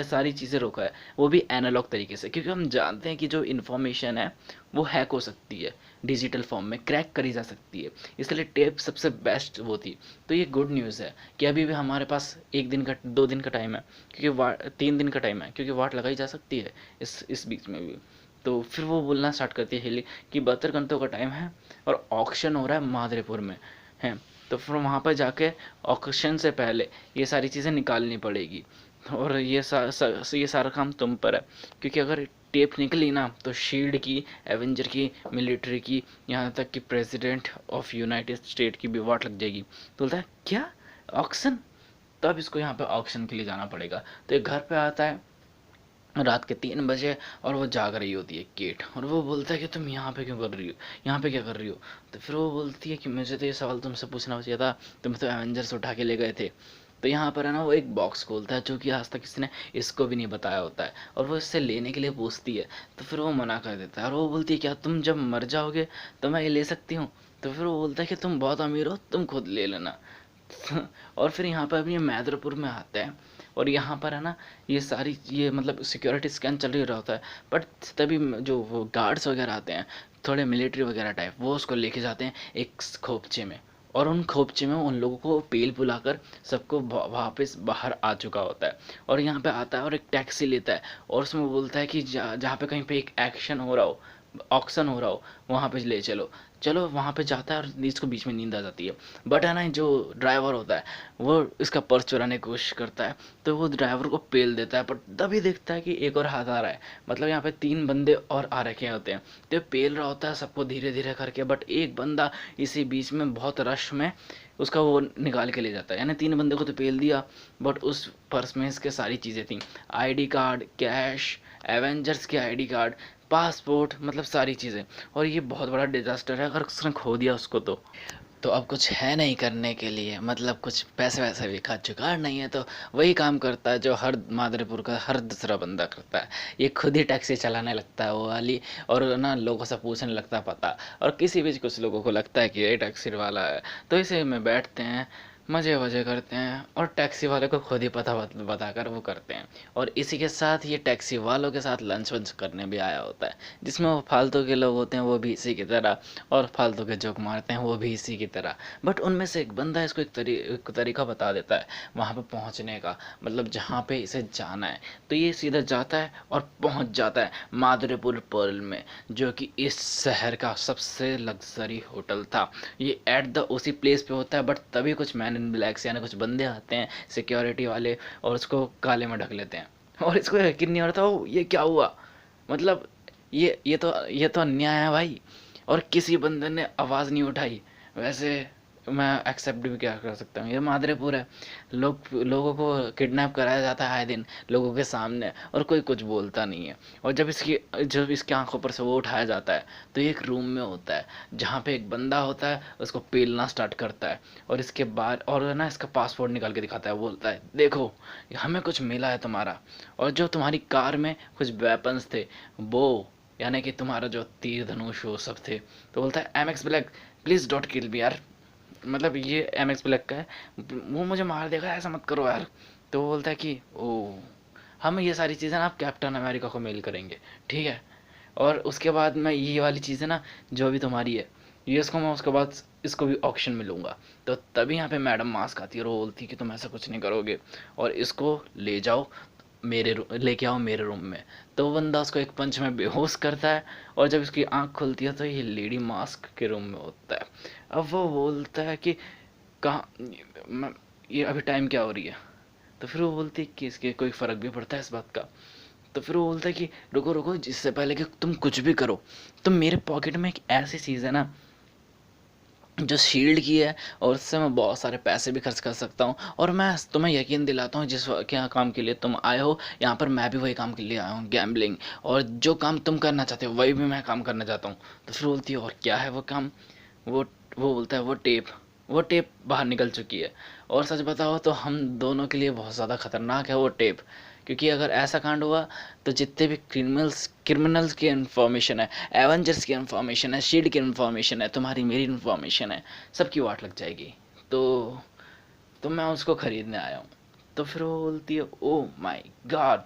सारी चीज़ें रोका है, वो भी एनालॉग तरीके से, क्योंकि हम जानते हैं कि जो इन्फॉर्मेशन है वो हैक हो सकती है, डिजिटल फॉर्म में क्रैक करी जा सकती है, इसलिए टेप सबसे बेस्ट वो थी। तो ये गुड न्यूज़ है कि अभी भी हमारे पास 1 दिन का 2 दिन का टाइम है, क्योंकि 3 दिन का टाइम है, क्योंकि वाट लगाई जा सकती है इस बीच में भी। तो फिर वो बोलना स्टार्ट करती है हिली कि 72 घंटों का टाइम है और ऑक्शन हो रहा है मादरेपुर में है। तो फिर वहाँ पर जाके ऑक्शन से पहले ये सारी चीज़ें निकालनी पड़ेगी, और ये सारा काम तुम पर है, क्योंकि अगर टेप निकली ना तो शील्ड की, एवेंजर की, मिलिट्री की, यहाँ तक कि प्रेसिडेंट ऑफ यूनाइटेड स्टेट की भी वाट लग जाएगी। तो बोलता है क्या ऑक्शन, तब इसको यहाँ पे ऑक्शन के लिए जाना पड़ेगा। तो एक घर पे आता है रात के 3 बजे, और वो जाग रही होती है केट, और वो बोलता है कि तुम यहाँ पे क्यों कर रही हो, यहाँ पे क्या कर रही हो। तो फिर वो बोलती है कि मुझे तो ये सवाल तुमसे पूछना चाहिए था, तुम तो एवेंजर्स उठा के ले गए थे। तो यहाँ पर है ना वो एक बॉक्स खोलता है जो कि आज तक किसी ने इसको भी नहीं बताया होता है, और वो इससे लेने के लिए पूछती है। तो फिर वो मना कर देता है, और वो बोलती है क्या तुम जब मर जाओगे तो मैं ये ले सकती हूँ। तो फिर वो बोलता है कि तुम बहुत अमीर हो, तुम खुद ले लेना। और फिर यहाँ पर अभी ये मैदरपुर में आता है, और यहाँ पर है ना ये मतलब सिक्योरिटी स्कैन चल ही रहा होता है, बट तभी जो वो गार्ड्स वगैरह आते हैं, थोड़े मिलिट्री वगैरह टाइप, वो उसको लेके जाते हैं एक खोपचे में, और उन खोपचे में उन लोगों को पेल बुलाकर सबको वापस बाहर आ चुका होता है। और यहाँ पे आता है और एक टैक्सी लेता है और उसमें बोलता है कि जहाँ पे कहीं पे एक एक्शन हो रहा हो, ऑक्शन हो रहा हो, वहाँ पे ले चलो। चलो वहाँ पे जाता है और इसको बीच में नींद आ जाती है। बट है ना, जो ड्राइवर होता है वो इसका पर्स चुराने की कोशिश करता है, तो वो ड्राइवर को पेल देता है। पर तभी देखता है कि एक और हाथ आ रहा है, मतलब यहाँ पे 3 बंदे और आ रखे होते हैं। तो ये पेल रहा होता है सबको धीरे धीरे करके, बट एक बंदा इसी बीच में बहुत रश में उसका वो निकाल के ले जाता है। यानी 3 बंदे को तो पेल दिया, बट उस पर्स में इसके सारी चीज़ें थी, आईडी कार्ड, कैश, एवेंजर्स के आईडी कार्ड, पासपोर्ट, मतलब सारी चीज़ें। और ये बहुत बड़ा डिजास्टर है अगर उसने खो दिया उसको तो अब कुछ है नहीं करने के लिए, मतलब कुछ पैसे वैसे भी खा जुगाड़ नहीं है, तो वही काम करता है जो हर मादरीपुर का हर दूसरा बंदा करता है। ये खुद ही टैक्सी चलाने लगता है वो वाली, और ना लोगों से पूछने लगता है पता। और किसी भी कुछ लोगों को लगता है कि ये टैक्सी वाला है, तो इसे में बैठते हैं, मज़े वज़े करते हैं, और टैक्सी वाले को खुद ही पता बताकर वो करते हैं। और इसी के साथ ये टैक्सी वालों के साथ लंच वंच करने भी आया होता है, जिसमें वो फालतू के लोग होते हैं वो भी इसी की तरह, और फालतू के जोक मारते हैं वो भी इसी की तरह। बट उनमें से एक बंदा इसको एक तरीका बता देता है वहाँ पे पहुँचने का, मतलब जहाँ पे इसे जाना है। तो ये सीधा जाता है और पहुँच जाता है मादरीपुर पर्ल में, जो कि इस शहर का सबसे लग्जरी होटल था। ये एट द उसी प्लेस पे होता है, बट तभी कुछ मैन इन ब्लैक्स यानी कुछ बंदे आते हैं सिक्योरिटी वाले, और उसको काले में ढक लेते हैं। और इसको यकीन नहीं हो रहा था ओ ये क्या हुआ, मतलब ये तो अन्याय है भाई। और किसी बंदे ने आवाज़ नहीं उठाई। वैसे मैं एक्सेप्ट भी क्या कर सकता हूँ, ये मादरीपुर है, लोगों को किडनैप कराया जाता है आए दिन लोगों के सामने, और कोई कुछ बोलता नहीं है। और जब इसकी आंखों पर से वो उठाया जाता है, तो ये एक रूम में होता है जहाँ पे एक बंदा होता है, उसको पेलना स्टार्ट करता है। और इसके बाद और है ना, इसका पासपोर्ट निकाल के दिखाता है, बोलता है देखो हमें कुछ मिला है तुम्हारा, और जो तुम्हारी कार में कुछ वेपन्स थे वो, यानी कि तुम्हारा जो तीर धनुष वो सब थे। तो बोलता है M X black please don't kill me यार, मतलब ये एम एक्स ब्लैक का है, वो मुझे मार देगा, ऐसा मत करो यार। तो वो बोलता है कि ओ हम ये सारी चीज़ें ना आप कैप्टन अमेरिका को मेल करेंगे, ठीक है। और उसके बाद मैं ये वाली चीज़ें ना जो भी तुम्हारी है ये इसको मैं उसके बाद इसको भी ऑक्शन में लूँगा। तो तभी यहाँ पे मैडम मास्क आती है और वो बोलती है कि तुम ऐसा कुछ नहीं करोगे, और इसको ले जाओ लेके आओ मेरे रूम में। तो वो बंदा उसको एक पंच में बेहोश करता है, और जब इसकी आंख खुलती है तो ये लेडी मास्क के रूम में होता है। अब वो बोलता है कि कहाँ ये अभी टाइम क्या हो रही है। तो फिर वो बोलती है कि इसके कोई फ़र्क भी पड़ता है इस बात का। तो फिर वो बोलता है कि रुको रुको, जिससे पहले कि तुम कुछ भी करो, तुम मेरे पॉकेट में एक ऐसी चीज़ है ना जो शील्ड की है, और उससे मैं बहुत सारे पैसे भी खर्च कर सकता हूँ। और मैं तुम्हें यकीन दिलाता हूँ जिस क्या काम के लिए तुम आए हो यहाँ पर, मैं भी वही काम के लिए आया हूँ, गैम्बलिंग। और जो काम तुम करना चाहते हो वही भी मैं काम करना चाहता हूँ। तो फिर बोलती है और क्या है वो काम। वो वो बोलता है वो टेप बाहर निकल चुकी है। और सच बताओ तो हम दोनों के लिए बहुत ज़्यादा खतरनाक है वो टेप, क्योंकि अगर ऐसा कांड हुआ तो जितने भी क्रिमिनल्स की इन्फॉर्मेशन है, एवेंजर्स की इन्फॉर्मेशन है, शील्ड की इन्फॉर्मेशन है, तुम्हारी मेरी इन्फॉर्मेशन है, सबकी वाट लग जाएगी। तो मैं उसको ख़रीदने आया हूँ। तो फिर वो बोलती है ओ माय गॉड,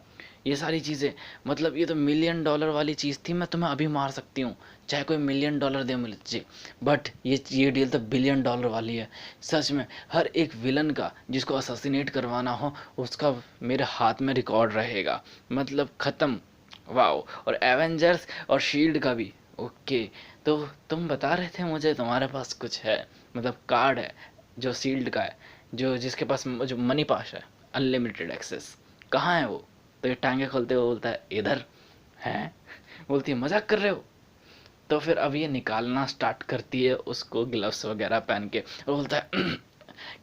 ये सारी चीज़ें, मतलब ये तो $1,000,000 वाली चीज़ थी, मैं तुम्हें अभी मार सकती हूँ चाहे कोई $1,000,000 दे मुझे। बट ये डील तो $1,000,000,000 वाली है। सच में हर एक विलन का जिसको असैसिनेट करवाना हो उसका मेरे हाथ में रिकॉर्ड रहेगा, मतलब ख़त्म। वाओ, और एवेंजर्स और शील्ड का भी। ओके, तो तुम बता रहे थे मुझे तुम्हारे पास कुछ है, मतलब कार्ड है जो शील्ड का है, जो जिसके पास जो मनी पास है, अनलिमिटेड एक्सेस, कहाँ है वो। तो ये टांगे खोलते हुए बोलता है इधर है। बोलती है मजाक कर रहे हो। तो फिर अब ये निकालना स्टार्ट करती है उसको ग्लव्स वगैरह पहन के, और बोलता है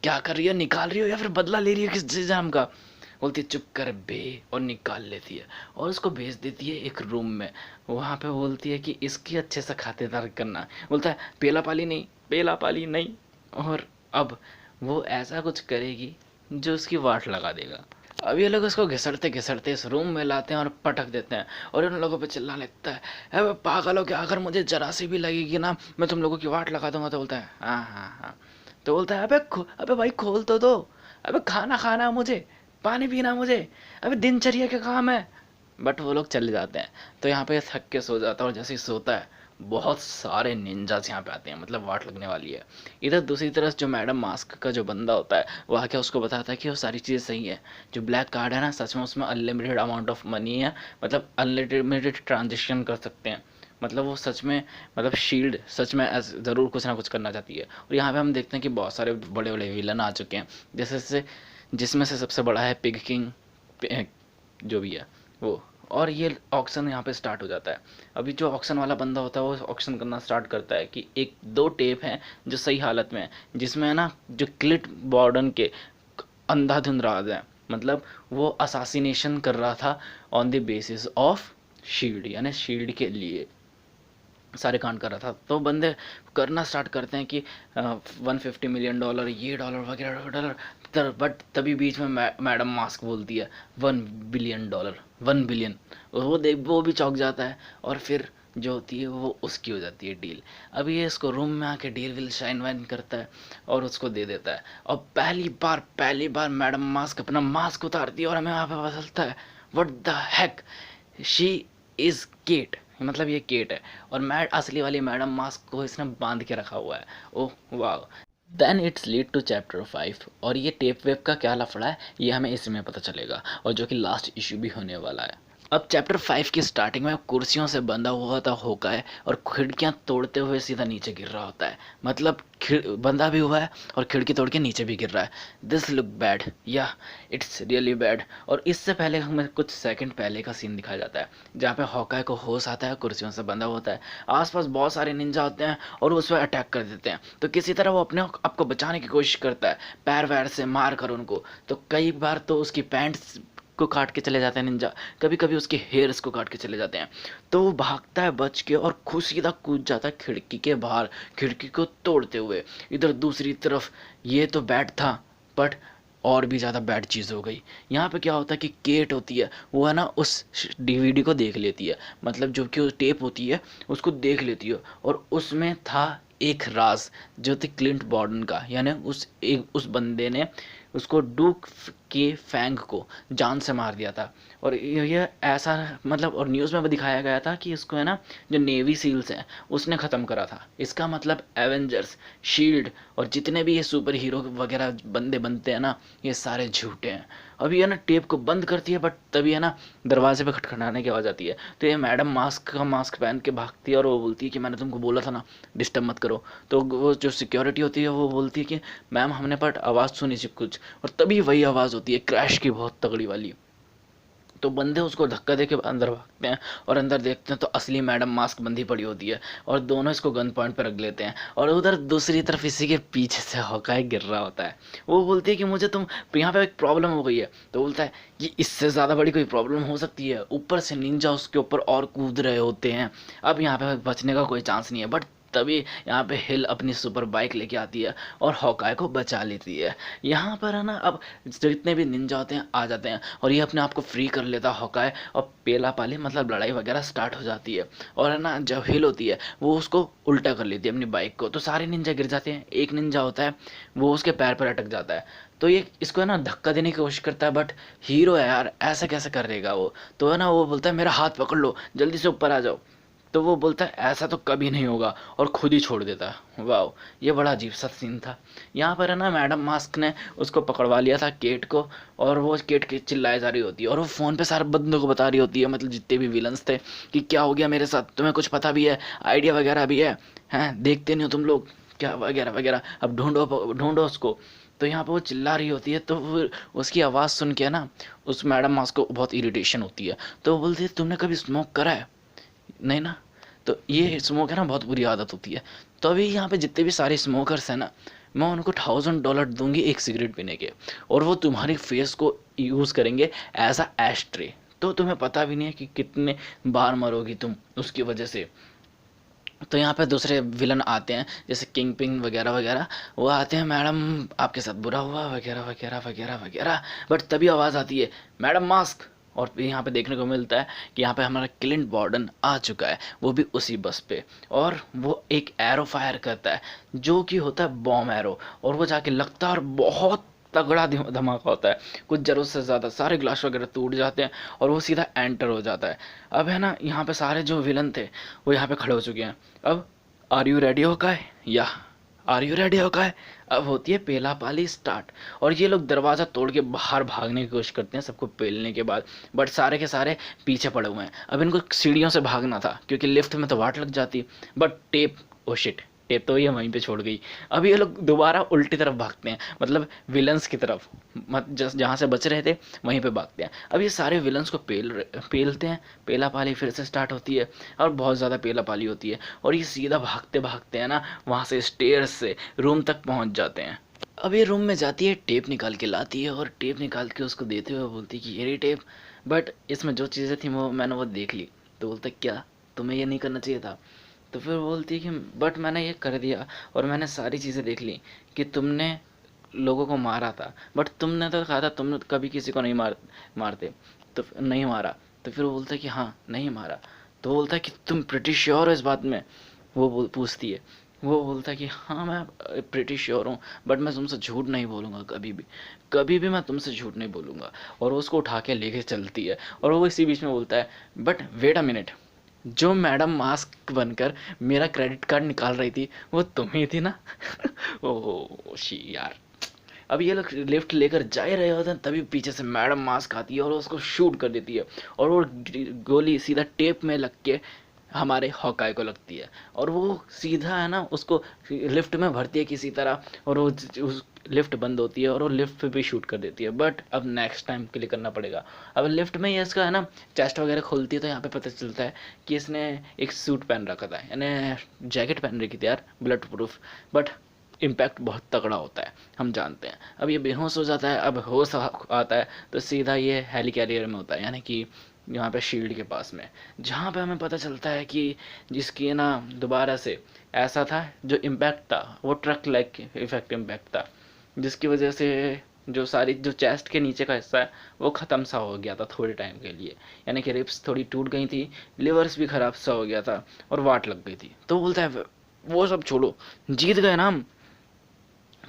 क्या कर रही हो, निकाल रही हो या फिर बदला ले रही हो किस जाम का। बोलती है चुप कर बे, और निकाल लेती है और उसको भेज देती है एक रूम में। वहाँ पे बोलती है कि इसकी अच्छे से खातिरदारी करना। बोलता है पेला पाली नहीं, पेला पाली नहीं। और अब वो ऐसा कुछ करेगी जो उसकी वाट लगा देगा। अब ये लोग उसको घिसड़ते घिसड़ते इस रूम में लाते हैं और पटक देते हैं, और उन लोगों पे चिल्लाने लगता है अबे पागल हो क्या, अगर मुझे जरा सी भी लगेगी ना मैं तुम लोगों की वाट लगा दूंगा। तो बोलता है हाँ हाँ हाँ। तो बोलता है अबे भाई खोल तो दो, अबे खाना खाना है मुझे, पानी पीना मुझे, अबे दिनचर्या के काम है। बट वो लोग चले जाते हैं। तो यहाँ पे थक के सो जाता है, और जैसे ही सोता है बहुत सारे निंजास यहाँ पे आते हैं, मतलब वाट लगने वाली है। इधर दूसरी तरफ जो मैडम मास्क का जो बंदा होता है वो आके उसको बताता है कि वो सारी चीज़ें सही है, जो ब्लैक कार्ड है ना सच में उसमें अनलिमिटेड अमाउंट ऑफ मनी है, मतलब अनलिमिटेड ट्रांजेक्शन कर सकते हैं। मतलब वो सच में, मतलब शील्ड सच में ज़रूर कुछ ना कुछ करना चाहती है। और यहाँ पे हम देखते हैं कि बहुत सारे बड़े बड़े विलन आ चुके हैं, जैसे से जिसमें से सबसे बड़ा है पिग किंग, जो भी है वो। और ये ऑक्शन यहाँ पे स्टार्ट हो जाता है। अभी जो ऑक्शन वाला बंदा होता है वो ऑक्शन करना स्टार्ट करता है कि एक दो टेप हैं जो सही हालत में है, जिसमें है ना जो क्लिट बॉर्डन के अंधाधुंध राज है, मतलब वो असासिनेशन कर रहा था on the basis of shield, यानी शील्ड के लिए सारे कांड कर रहा था। तो बंदे करना स्टार्ट करते हैं कि 150 मिलियन डॉलर, ये डॉलर वगैरह डॉलर, बट तभी बीच में मैडम मास्क बोलती है 1 बिलियन डॉलर, 1 बिलियन। वो भी चौंक जाता है, और फिर जो होती है वो उसकी हो जाती है डील। अब ये इसको रूम में आके डील विल शाइन वाइन करता है और उसको दे देता है। और पहली बार मैडम मास्क अपना मास्क उतारती है और हमें वहाँ पे पता चलता है what the heck, she is Kate, मतलब ये केट है। और असली वाली मैडम मास्क को इसने बांध के रखा हुआ है। ओह वाह। Then it's lead to chapter 5, और ये टेप वेप का क्या लफड़ा है ये हमें इसमें पता चलेगा, और जो कि लास्ट इशू भी होने वाला है। अब चैप्टर 5 की स्टार्टिंग में कुर्सियों से बंधा हुआ होता होका है और खिड़कियां तोड़ते हुए सीधा नीचे गिर रहा होता है, मतलब बंधा भी हुआ है और खिड़की तोड़ के नीचे भी गिर रहा है। दिस लुक बैड, या इट्स रियली बैड। और इससे पहले हमें कुछ सेकंड पहले का सीन दिखाया जाता है जहाँ पे हॉकाय को होश आता है, कुर्सियों से बंधा होता है, आसपास बहुत सारे निंजा होते हैं और उस पर अटैक कर देते हैं। तो किसी तरह वो अपने आप को बचाने की कोशिश करता है पैर वैर से मार कर उनको। तो कई बार तो उसकी पैंट्स को काट के चले जाते हैं निंजा, कभी कभी उसके हेयर्स को काट के चले जाते हैं। तो वो भागता है बच के और खुद सीधा कूद जाता है खिड़की के बाहर, खिड़की को तोड़ते हुए। इधर दूसरी तरफ ये तो बैड था, बट और भी ज़्यादा बैड चीज़ हो गई। यहाँ पे क्या होता है कि केट होती है वो है ना उस डीवीडी को देख लेती है, मतलब जो कि टेप होती है उसको देख लेती है, और उसमें था एक राज जो थी क्लिंट बॉर्डन का, यानी उस बंदे ने उसको डूक के फैंग को जान से मार दिया था। और ये ऐसा, मतलब और न्यूज़ में भी दिखाया गया था कि इसको है ना जो नेवी सील्स हैं उसने ख़त्म करा था। इसका मतलब एवेंजर्स, शील्ड और जितने भी ये सुपर हीरो वगैरह बंदे बनते हैं ना ये सारे झूठे हैं। अभी है ना टेप को बंद करती है, बट तभी है ना दरवाजे पे खटखटाने की आवाज़ आती है। तो ये मैडम मास्क पहन के भागती है और वो बोलती है कि मैंने तुमको बोला था ना डिस्टर्ब मत करो। तो वो जो सिक्योरिटी होती है वो बोलती है कि मैम हमने बट आवाज़ सुनी थी कुछ, और तभी वही आवाज़ होती है क्रैश की, बहुत तगड़ी वाली। तो बंदे उसको धक्का दे के अंदर भागते हैं और अंदर देखते हैं तो असली मैडम मास्क बंधी पड़ी होती है, और दोनों इसको गन पॉइंट पर रख लेते हैं। और उधर दूसरी तरफ इसी के पीछे से हॉकाई गिर रहा होता है। वो बोलती है कि मुझे तुम यहाँ पे एक प्रॉब्लम हो गई है। तो बोलता है ये इससे ज़्यादा बड़ी कोई प्रॉब्लम हो सकती है, ऊपर से निंजा उसके ऊपर और कूद रहे होते हैं, अब यहाँ पे बचने का कोई चांस नहीं है। बट तभी यहाँ पे हिल अपनी सुपर बाइक लेके आती है और हॉकाय को बचा लेती है। यहाँ पर है ना अब जितने भी निंजा होते हैं आ जाते हैं और ये अपने आप को फ्री कर लेता है हॉकाय, और पेला पाली मतलब लड़ाई वगैरह स्टार्ट हो जाती है। और है ना जब हिल होती है वो उसको उल्टा कर लेती है अपनी बाइक को, तो सारे निंजा गिर जाते हैं। एक निंजा होता है वो उसके पैर पर अटक जाता है, तो ये इसको है ना धक्का देने की कोशिश करता है, बट हीरो है यार ऐसा कैसे कर देगा वो। तो है ना वो बोलता है मेरा हाथ पकड़ लो जल्दी से ऊपर आ जाओ। तो वो बोलता है ऐसा तो कभी नहीं होगा, और खुद ही छोड़ देता है। वाह, ये बड़ा अजीब सा सीन था। यहाँ पर है ना मैडम मास्क ने उसको पकड़वा लिया था केट को, और वो केट के चिल्लाए जा रही होती है और वो फ़ोन पे सारे बंदों को बता रही होती है, मतलब जितने भी विलन्स थे, कि क्या हो गया मेरे साथ, तुम्हें कुछ पता भी है, आइडिया वगैरह भी है, हैं देखते नहीं हो तुम लोग क्या वगैरह वगैरह, अब ढूंढो ढूंढो उसको। तो यहाँ पे वो चिल्ला रही होती है, तो वो उसकी आवाज़ सुन के ना उस मैडम मास्क को बहुत इरिटेशन होती है। तो वो बोलती है तुमने कभी स्मोक करा है? नहीं ना। तो ये स्मोक है ना बहुत बुरी आदत होती है। तो अभी यहाँ पे जितने भी सारे स्मोकर्स हैं ना, मैं उनको $1000 दूंगी एक सिगरेट पीने के, और वो तुम्हारे फेस को यूज़ करेंगे एज अ एश ट्रे। तो तुम्हें पता भी नहीं है कि कितने बार मरोगी तुम उसकी वजह से। तो यहाँ पे दूसरे विलन आते हैं जैसे किंग पिंग वगैरह वगैरह, वो आते हैं मैडम आपके साथ बुरा हुआ वगैरह वगैरह वगैरह वगैरह। बट तभी आवाज़ आती है मैडम मास्क, और फिर यहाँ पे देखने को मिलता है कि यहाँ पे हमारा क्लिंट बॉर्डन आ चुका है, वो भी उसी बस पे। और वो एक एरो फायर करता है जो कि होता है बॉम्ब एरो, और वो जाके लगता है और बहुत तगड़ा धमाका होता है, कुछ ज़रूरत से ज़्यादा सारे ग्लास वगैरह टूट जाते हैं और वो सीधा एंटर हो जाता है। अब है ना, यहाँ पे सारे जो विलन थे वो यहाँ पे खड़े हो चुके हैं। अब आर यू रेडी हो का है या आर यू रेडी हो का है, अब होती है पेला पाली स्टार्ट। और ये लोग दरवाज़ा तोड़ के बाहर भागने की कोशिश करते हैं सबको पेलने के बाद, बट सारे के सारे पीछे पड़े हुए हैं। अब इनको सीढ़ियों से भागना था क्योंकि लिफ्ट में तो वाट लग जाती, but tape, oh shit, tape तो ये वहीं पे छोड़ गई। अब ये लोग दोबारा उल्टी तरफ भागते हैं, मतलब विलन्स की तरफ, मत जस्ट जहाँ से बच रहे थे वहीं पे भागते हैं। अब ये सारे विलन्स को पेलते हैं, पेला पाली फिर से स्टार्ट होती है और बहुत ज़्यादा पेला पाली होती है। और ये सीधा भागते भागते हैं ना, वहाँ से स्टेयर्स से रूम तक पहुँच जाते हैं। अब ये रूम में जाती है, टेप निकाल के लाती है और टेप निकाल के उसको देते हुए बोलती है कि ये रही टेप, बट इसमें जो चीज़ें थी वो देख ली। तो बोलता क्या, तुम्हें ये नहीं करना चाहिए था। तो फिर बोलती है कि बट मैंने ये कर दिया और मैंने सारी चीज़ें देख ली कि तुमने लोगों को मारा था, बट तुमने तो कहा था तुमने कभी किसी को नहीं मारते, तो नहीं मारा। तो फिर वो बोलता है कि हाँ नहीं मारा। तो वो बोलता है कि तुम प्रिटी श्योर हो इस बात में, वो पूछती है। वो बोलता है कि हाँ मैं प्रिटी श्योर हूँ, बट मैं तुमसे झूठ नहीं बोलूँगा, कभी भी मैं तुमसे झूठ नहीं बोलूँगा। और वो उसको उठा के लेके चलती है और वो इसी बीच में बोलता है बट वेट अ मिनट, जो मैडम मास्क बनकर मेरा क्रेडिट कार्ड निकाल रही थी वो तुम ही थी ना। ओह शी यार। अब ये लोग लिफ्ट लेकर जा ही रहे होते हैं, तभी पीछे से मैडम मास्क आती है और उसको शूट कर देती है और वो गोली सीधा टेप में लग के हमारे हॉकाई को लगती है और वो सीधा है ना उसको लिफ्ट में भरती है किसी तरह, और वो उस लिफ्ट बंद होती है और वो लिफ्ट पे भी शूट कर देती है। बट अब नेक्स्ट टाइम के लिए करना पड़ेगा। अब लिफ्ट में ये इसका है ना चेस्ट वगैरह खुलती है तो यहाँ पे पता चलता है कि इसने एक सूट पहन रखा था, यानी जैकेट पहन रखी थी यार, बुलेट प्रूफ। बट इम्पैक्ट बहुत तगड़ा होता है, हम जानते हैं। अब ये बेहोश हो जाता है, अब होश आता है तो सीधा ये हेली कैरियर में होता है, यानी कि यहाँ पे शील्ड के पास में, जहाँ पे हमें पता चलता है कि जिसकी ना दोबारा से ऐसा था, जो इम्पैक्ट था वो ट्रक लाइक इफेक्ट इम्पैक्ट था, जिसकी वजह से जो सारी जो चेस्ट के नीचे का हिस्सा है वो ख़त्म सा हो गया था थोड़े टाइम के लिए, यानी कि रिप्स थोड़ी टूट गई थी, लिवर्स भी ख़राब सा हो गया था और वाट लग गई थी। तो बोलता है वो सब छोड़ो, जीत गए ना हम।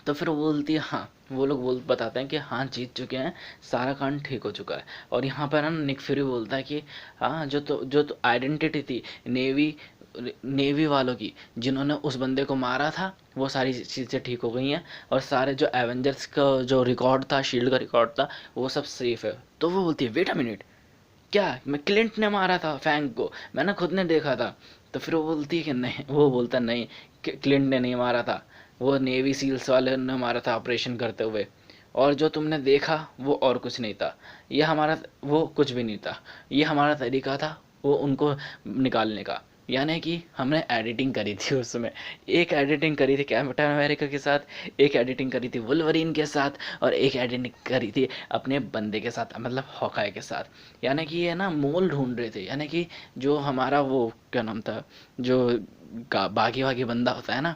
तो फिर वो बोलती है हाँ, वो लोग बताते हैं कि हाँ जीत चुके हैं, सारा कांड ठीक हो चुका है। और यहाँ पर ना निक फ्यूरी बोलता है कि हाँ जो तो आइडेंटिटी थी नेवी वालों की, जिन्होंने उस बंदे को मारा था, वो सारी चीज़ें ठीक हो गई हैं और सारे जो एवेंजर्स का जो रिकॉर्ड था, शील्ड का रिकॉर्ड था, वो सब सेफ है। तो वो बोलती है वेट अ मिनट, क्या मैं क्लिंट ने मारा था फैंग को, मैंने खुद ने देखा था। तो फिर वो बोलती है कि नहीं, वो बोलता नहीं क्लिंट ने नहीं मारा था, वो नेवी सील्स वाले ने मारा था ऑपरेशन करते हुए, और जो तुमने देखा वो और कुछ नहीं था, ये हमारा वो कुछ भी नहीं था, ये हमारा तरीका था वो उनको निकालने का। यानी कि हमने एडिटिंग करी थी उसमें, एक एडिटिंग करी थी कैप्टन अमेरिका के साथ, एक एडिटिंग करी थी वुल्वरीन के साथ, और एक एडिटिंग करी थी अपने बंदे के साथ, मतलब हॉकाई के साथ। यानी कि ये ना मोल ढूंढ रहे थे, यानी कि जो हमारा वो क्या नाम था, जो बागी वागी बंदा होता है ना,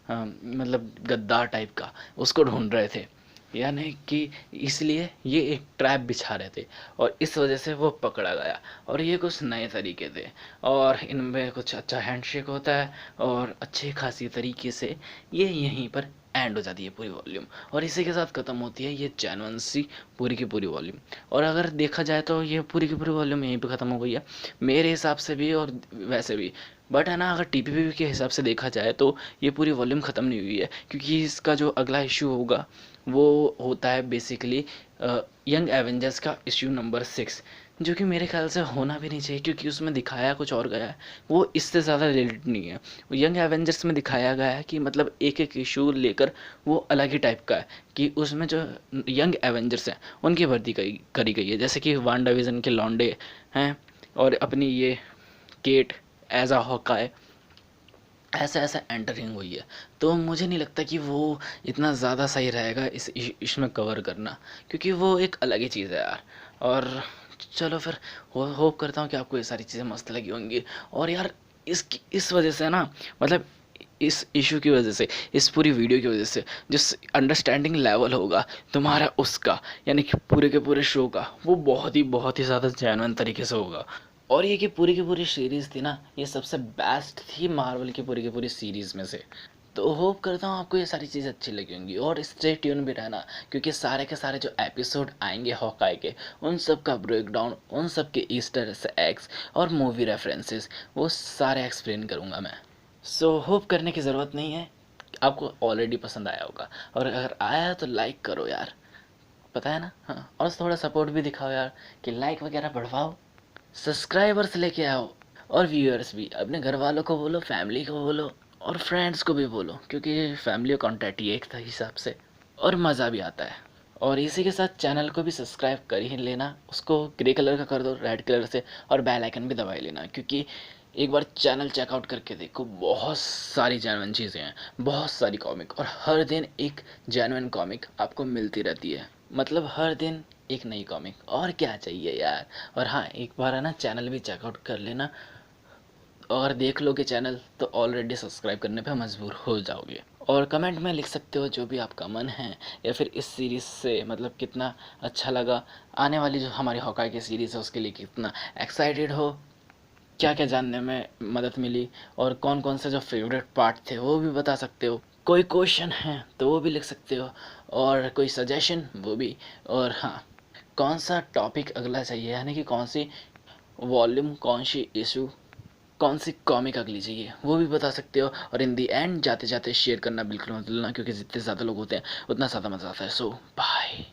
मतलब गद्दार टाइप का, उसको ढूंढ रहे थे। यानी कि इसलिए ये एक ट्रैप बिछा रहे थे और इस वजह से वो पकड़ा गया। और ये कुछ नए तरीके थे और इनमें कुछ अच्छा हैंडशेक होता है और अच्छे खासी तरीके से ये यहीं पर एंड हो जाती है पूरी वॉल्यूम, और इसी के साथ ख़त्म होती है ये जैनवन सी पूरी की पूरी वॉल्यूम। और अगर देखा जाए तो ये पूरी की पूरी वॉल्यूम यहीं पे ख़त्म हो गई है मेरे हिसाब से भी और वैसे भी। बट है ना, अगर टीपीपी के हिसाब से देखा जाए तो ये पूरी वॉल्यूम ख़त्म नहीं हुई है, क्योंकि इसका जो अगला इशू होगा वो होता है बेसिकली यंग एवेंजर्स का इशू नंबर 6, जो कि मेरे ख्याल से होना भी नहीं चाहिए, क्योंकि उसमें दिखाया कुछ और गया है, वो इससे ज़्यादा रिलेटेड नहीं है। यंग एवेंजर्स में दिखाया गया है कि मतलब एक एक इशू लेकर वो अलग ही टाइप का है, कि उसमें जो यंग एवेंजर्स हैं उनकी भर्ती करी गई है, जैसे कि वांडा विजन के लॉन्डे हैं और अपनी ये केट एज अ हॉकाई, ऐसा ऐसा एंटरिंग हुई है। तो मुझे नहीं लगता कि वो इतना ज़्यादा सही रहेगा इसमें कवर करना, क्योंकि वो एक अलग ही चीज़ है यार। और चलो फिर होप करता हूँ कि आपको ये सारी चीज़ें मस्त लगी होंगी। और यार इस वजह से ना, मतलब इस इशू की वजह से, इस पूरी वीडियो की वजह से जिस अंडरस्टैंडिंग लेवल होगा तुम्हारा उसका, यानी कि पूरे के पूरे शो का, वो बहुत ही ज़्यादा जेन्युइन तरीके से होगा। और ये की पूरी सीरीज़ थी ना, ये सबसे बेस्ट थी मार्वल की पूरी सीरीज़ में से। तो होप करता हूँ आपको ये सारी चीज़ अच्छी लगी होंगी, और स्टे ट्यून भी रहना, क्योंकि सारे के सारे जो एपिसोड आएंगे हॉकाई के, उन सब का ब्रेकडाउन, उन सब के ईस्टर एग्स और मूवी रेफरेंसेस, वो सारे एक्सप्लेन करूँगा मैं। सो होप करने की ज़रूरत नहीं है, आपको ऑलरेडी पसंद आया होगा, और अगर आया तो लाइक करो यार, पता है ना। हाँ, और थोड़ा सपोर्ट भी दिखाओ यार, कि लाइक वगैरह बढ़वाओ, सब्सक्राइबर्स लेके आओ, और व्यूअर्स भी अपने घर वालों को बोलो, फैमिली को बोलो, और फ्रेंड्स को भी बोलो, क्योंकि फैमिली और कॉन्टैक्ट ही एक था हिसाब से, और मज़ा भी आता है। और इसी के साथ चैनल को भी सब्सक्राइब कर ही लेना, उसको ग्रे कलर का कर दो रेड कलर से, और बेल आइकन भी दबा ही लेना, क्योंकि एक बार चैनल चेकआउट करके देखो, बहुत सारी जेन्युइन चीज़ें हैं, बहुत सारी कॉमिक, और हर दिन एक जेन्युइन कॉमिक आपको मिलती रहती है, मतलब हर दिन एक नई कॉमिक, और क्या चाहिए यार। और हाँ, एक बार है ना चैनल भी चेकआउट कर लेना, और देख लोगे चैनल तो ऑलरेडी सब्सक्राइब करने पे मजबूर हो जाओगे। और कमेंट में लिख सकते हो जो भी आपका मन है, या फिर इस सीरीज़ से मतलब कितना अच्छा लगा, आने वाली जो हमारी हॉकाई की सीरीज़ है उसके लिए कितना एक्साइटेड हो, क्या क्या जानने में मदद मिली, और कौन कौन से जो फेवरेट पार्ट थे वो भी बता सकते हो। कोई क्वेश्चन है तो वो भी लिख सकते हो, और कोई सजेशन वो भी। और हाँ, कौन सा टॉपिक अगला चाहिए, यानी कि कौन सी वॉल्यूम, कौन सी इशू, कौन सी कॉमिक अगली चाहिए, वो भी बता सकते हो। और इन दी एंड जाते जाते शेयर करना बिल्कुल मत भूलना, क्योंकि जितने ज़्यादा लोग होते हैं उतना ज़्यादा मज़ा आता है। सो बाय।